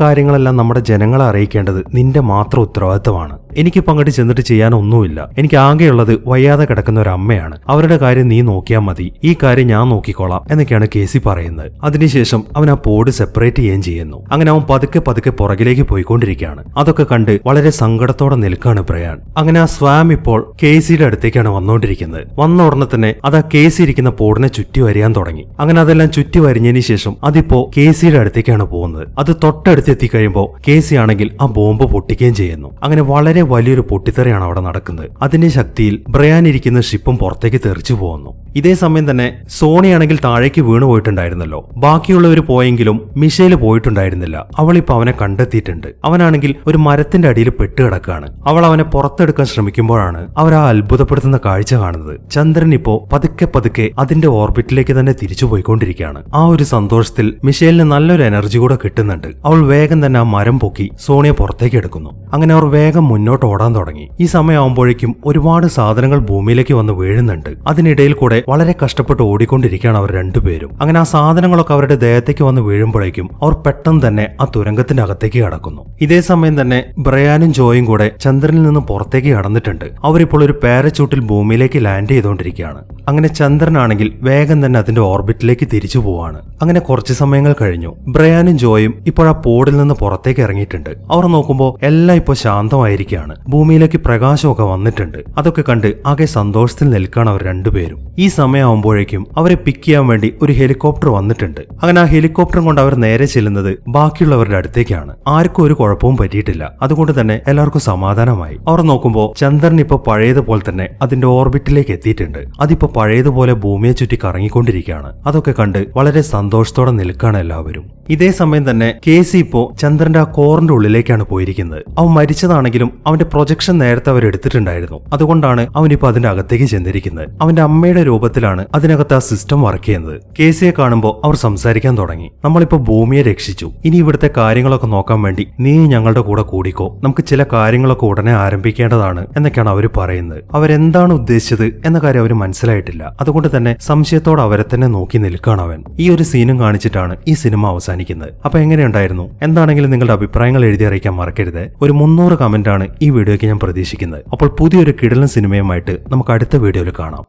കാര്യങ്ങളെല്ലാം നമ്മുടെ ജനങ്ങളെ അറിയിക്കേണ്ടത് നിന്റെ മാത്രം ഉത്തരവാദിത്തമാണ്. എനിക്കിപ്പോൾ അങ്ങോട്ട് ചെന്നിട്ട് ചെയ്യാനൊന്നുമില്ല. എനിക്ക് ആകെയുള്ളത് വയ്യാതെ കിടക്കുന്ന ഒരു അമ്മയാണ്. അവരുടെ കാര്യം നീ നോക്കിയാൽ മതി, ഈ കാര്യം ഞാൻ നോക്കിക്കോളാം എന്നൊക്കെയാണ് കേസി പറയുന്നത്. അതിനുശേഷം അവൻ ആ പോഡ് സെപ്പറേറ്റ് ചെയ്യുകയും ചെയ്യുന്നു. അങ്ങനെ അവൻ പതുക്കെ പതുക്കെ പുറകിലേക്ക് പോയിക്കൊണ്ടിരിക്കുകയാണ്. അതൊക്കെ കണ്ട് വളരെ സങ്കടത്തോടെ നിൽക്കുകയാണ് ബ്രയാൻ. അങ്ങനെ ആ സ്വാം ഇപ്പോൾ കേസിയുടെ അടുത്തേക്കാണ് വന്നുകൊണ്ടിരിക്കുന്നത്. വന്ന ഉടനെ തന്നെ അത് ആ കേസി ഇരിക്കുന്ന പോഡിനെ ചുറ്റി വരിയാൻ തുടങ്ങി. അങ്ങനെ അതെല്ലാം ചുറ്റി വരിഞ്ഞതിന് ശേഷം അതിപ്പോ കേസിയുടെ അടുത്തേക്കാണ് പോകുന്നത്. അത് തൊട്ടടുത്ത് എത്തിക്കഴിയുമ്പോൾ കേസി ആണെങ്കിൽ ആ ബോംബ് പൊട്ടിക്കുകയും ചെയ്യുന്നു. അങ്ങനെ വളരെ വലിയൊരു പൊട്ടിത്തെറിയാണ് അവിടെ നടക്കുന്നത്. അതിന്റെ ശക്തിയിൽ ബ്രയാൻ ഇരിക്കുന്ന ഷിപ്പും പുറത്തേക്ക് തെറിച്ചു പോകുന്നു. ഇതേ സമയം തന്നെ സോണിയാണെങ്കിൽ താഴേക്ക് വീണു പോയിട്ടുണ്ടായിരുന്നല്ലോ. ബാക്കിയുള്ളവർ പോയെങ്കിലും മിഷേല് പോയിട്ടുണ്ടായിരുന്നില്ല. അവളിപ്പോ അവനെ കണ്ടെത്തിയിട്ടുണ്ട്. അവനാണെങ്കിൽ ഒരു മരത്തിന്റെ അടിയിൽ പെട്ടുകിടക്കുകയാണ്. അവൾ അവനെ പുറത്തെടുക്കാൻ ശ്രമിക്കുമ്പോഴാണ് അവർ ആ അത്ഭുതപ്പെടുത്തുന്ന കാഴ്ച കാണുന്നത്. ചന്ദ്രൻ ഇപ്പോ പതുക്കെ പതുക്കെ അതിന്റെ ഓർബിറ്റിലേക്ക് തന്നെ തിരിച്ചു പോയിക്കൊണ്ടിരിക്കുകയാണ്. ആ ഒരു സന്തോഷത്തിൽ മിഷേലിന് നല്ലൊരു എനർജി കൂടെ കിട്ടുന്നുണ്ട്. അവൾ വേഗം തന്നെ ആ മരം പൊക്കി സോണിയെ പുറത്തേക്ക് എടുക്കുന്നു. അങ്ങനെ അവർ വേഗം മുന്നോട്ട് ഓടാൻ തുടങ്ങി. ഈ സമയമാകുമ്പോഴേക്കും ഒരുപാട് സാധനങ്ങൾ ഭൂമിയിലേക്ക് വന്ന് വീഴുന്നുണ്ട്. അതിനിടയിൽ കൂടെ വളരെ കഷ്ടപ്പെട്ട് ഓടിക്കൊണ്ടിരിക്കുകയാണ് അവർ രണ്ടുപേരും. അങ്ങനെ ആ സാധനങ്ങളൊക്കെ അവരുടെ ദേഹത്തേക്ക് വന്ന് വീഴുമ്പോഴേക്കും അവർ പെട്ടെന്ന് തന്നെ ആ തുരങ്കത്തിന്റെ അകത്തേക്ക് കടക്കുന്നു. ഇതേ സമയം തന്നെ ബ്രയാനും ജോയും കൂടെ ചന്ദ്രനിൽ നിന്ന് പുറത്തേക്ക് കടന്നിട്ടുണ്ട്. അവരിപ്പോൾ ഒരു പാരച്യൂട്ടിൽ ഭൂമിയിലേക്ക് ലാൻഡ് ചെയ്തുകൊണ്ടിരിക്കുകയാണ്. അങ്ങനെ ചന്ദ്രനാണെങ്കിൽ വേഗം തന്നെ അതിന്റെ ഓർബിറ്റിലേക്ക് തിരിച്ചു പോവാണ്. അങ്ങനെ കുറച്ച് സമയങ്ങൾ കഴിഞ്ഞു. ബ്രയാനും ജോയും ഇപ്പോൾ ആ പോഡിൽ നിന്ന് പുറത്തേക്ക് ഇറങ്ങിയിട്ടുണ്ട്. അവർ നോക്കുമ്പോൾ എല്ലാം ഇപ്പോൾ ശാന്തമായിരിക്കുകയാണ്. ഭൂമിയിലേക്ക് പ്രകാശമൊക്കെ വന്നിട്ടുണ്ട്. അതൊക്കെ കണ്ട് ആകെ സന്തോഷത്തിൽ നിൽക്കുകയാണ് അവർ രണ്ടുപേരും. ഈ സമയമാകുമ്പോഴേക്കും അവരെ പിക്ക് ചെയ്യാൻ വേണ്ടി ഒരു ഹെലികോപ്റ്റർ വന്നിട്ടുണ്ട്. അങ്ങനെ ആ ഹെലികോപ്റ്ററും കൊണ്ട് അവർ നേരെ ചെല്ലുന്നത് ബാക്കിയുള്ളവരുടെ അടുത്തേക്കാണ്. ആർക്കും ഒരു കുഴപ്പവും പറ്റിയിട്ടില്ല. അതുകൊണ്ട് തന്നെ എല്ലാവർക്കും സമാധാനമായി. അവർ നോക്കുമ്പോൾ ചന്ദ്രൻ ഇപ്പൊ പഴയതുപോലെ തന്നെ അതിന്റെ ഓർബിറ്റിലേക്ക് എത്തിയിട്ടുണ്ട്. അതിപ്പോ പഴയതുപോലെ ഭൂമിയെ ചുറ്റി കറങ്ങിക്കൊണ്ടിരിക്കുകയാണ്. അതൊക്കെ കണ്ട് വളരെ സന്തോഷത്തോടെ നിൽക്കുകയാണ് എല്ലാവരും. ഇതേ സമയം തന്നെ കേസി ഇപ്പോ ചന്ദ്രന്റെ ആ കോറിന്റെ ഉള്ളിലേക്കാണ് പോയിരിക്കുന്നത്. അവൻ മരിച്ചതാണെങ്കിലും അവന്റെ പ്രൊജക്ഷൻ നേരത്തെ അവർ എടുത്തിട്ടുണ്ടായിരുന്നു. അതുകൊണ്ടാണ് അവനിപ്പോ അതിന്റെ അകത്തേക്ക് ചെന്നിരിക്കുന്നത്. അവന്റെ അമ്മയുടെ രൂപത്തിലാണ് അതിനകത്ത് ആ സിസ്റ്റം വർക്ക് ചെയ്യുന്നത്. കേസിയെ കാണുമ്പോൾ അവർ സംസാരിക്കാൻ തുടങ്ങി. നമ്മളിപ്പോ ഭൂമിയെ രക്ഷിച്ചു, ഇനി ഇവിടുത്തെ കാര്യങ്ങളൊക്കെ നോക്കാൻ വേണ്ടി നീ ഞങ്ങളുടെ കൂടെ കൂടിക്കോ, നമുക്ക് ചില കാര്യങ്ങളൊക്കെ ഉടനെ ആരംഭിക്കേണ്ടതാണ് എന്നൊക്കെയാണ് അവർ പറയുന്നത്. അവരെന്താണ് ഉദ്ദേശിച്ചത് എന്ന കാര്യം അവർ മനസ്സിലായിട്ടില്ല. അതുകൊണ്ട് തന്നെ സംശയത്തോടെ അവരെ തന്നെ നോക്കി നിൽക്കുകയാണ് അവൻ. ഈ ഒരു സീനും കാണിച്ചിട്ടാണ് ഈ സിനിമ അവസാനിക്കുന്നത്. അപ്പൊ എങ്ങനെയുണ്ടായിരുന്നു? എന്താണെങ്കിലും നിങ്ങളുടെ അഭിപ്രായങ്ങൾ എഴുതി അറിയിക്കാൻ മറക്കരുത്. ഒരു 300 കമന്റ് ആണ് ഈ വീഡിയോയ്ക്ക് ഞാൻ പ്രതീക്ഷിക്കുന്നത്. അപ്പോൾ പുതിയൊരു കിടിലൻ സിനിമയുമായിട്ട് നമുക്ക് അടുത്ത വീഡിയോയിൽ കാണാം.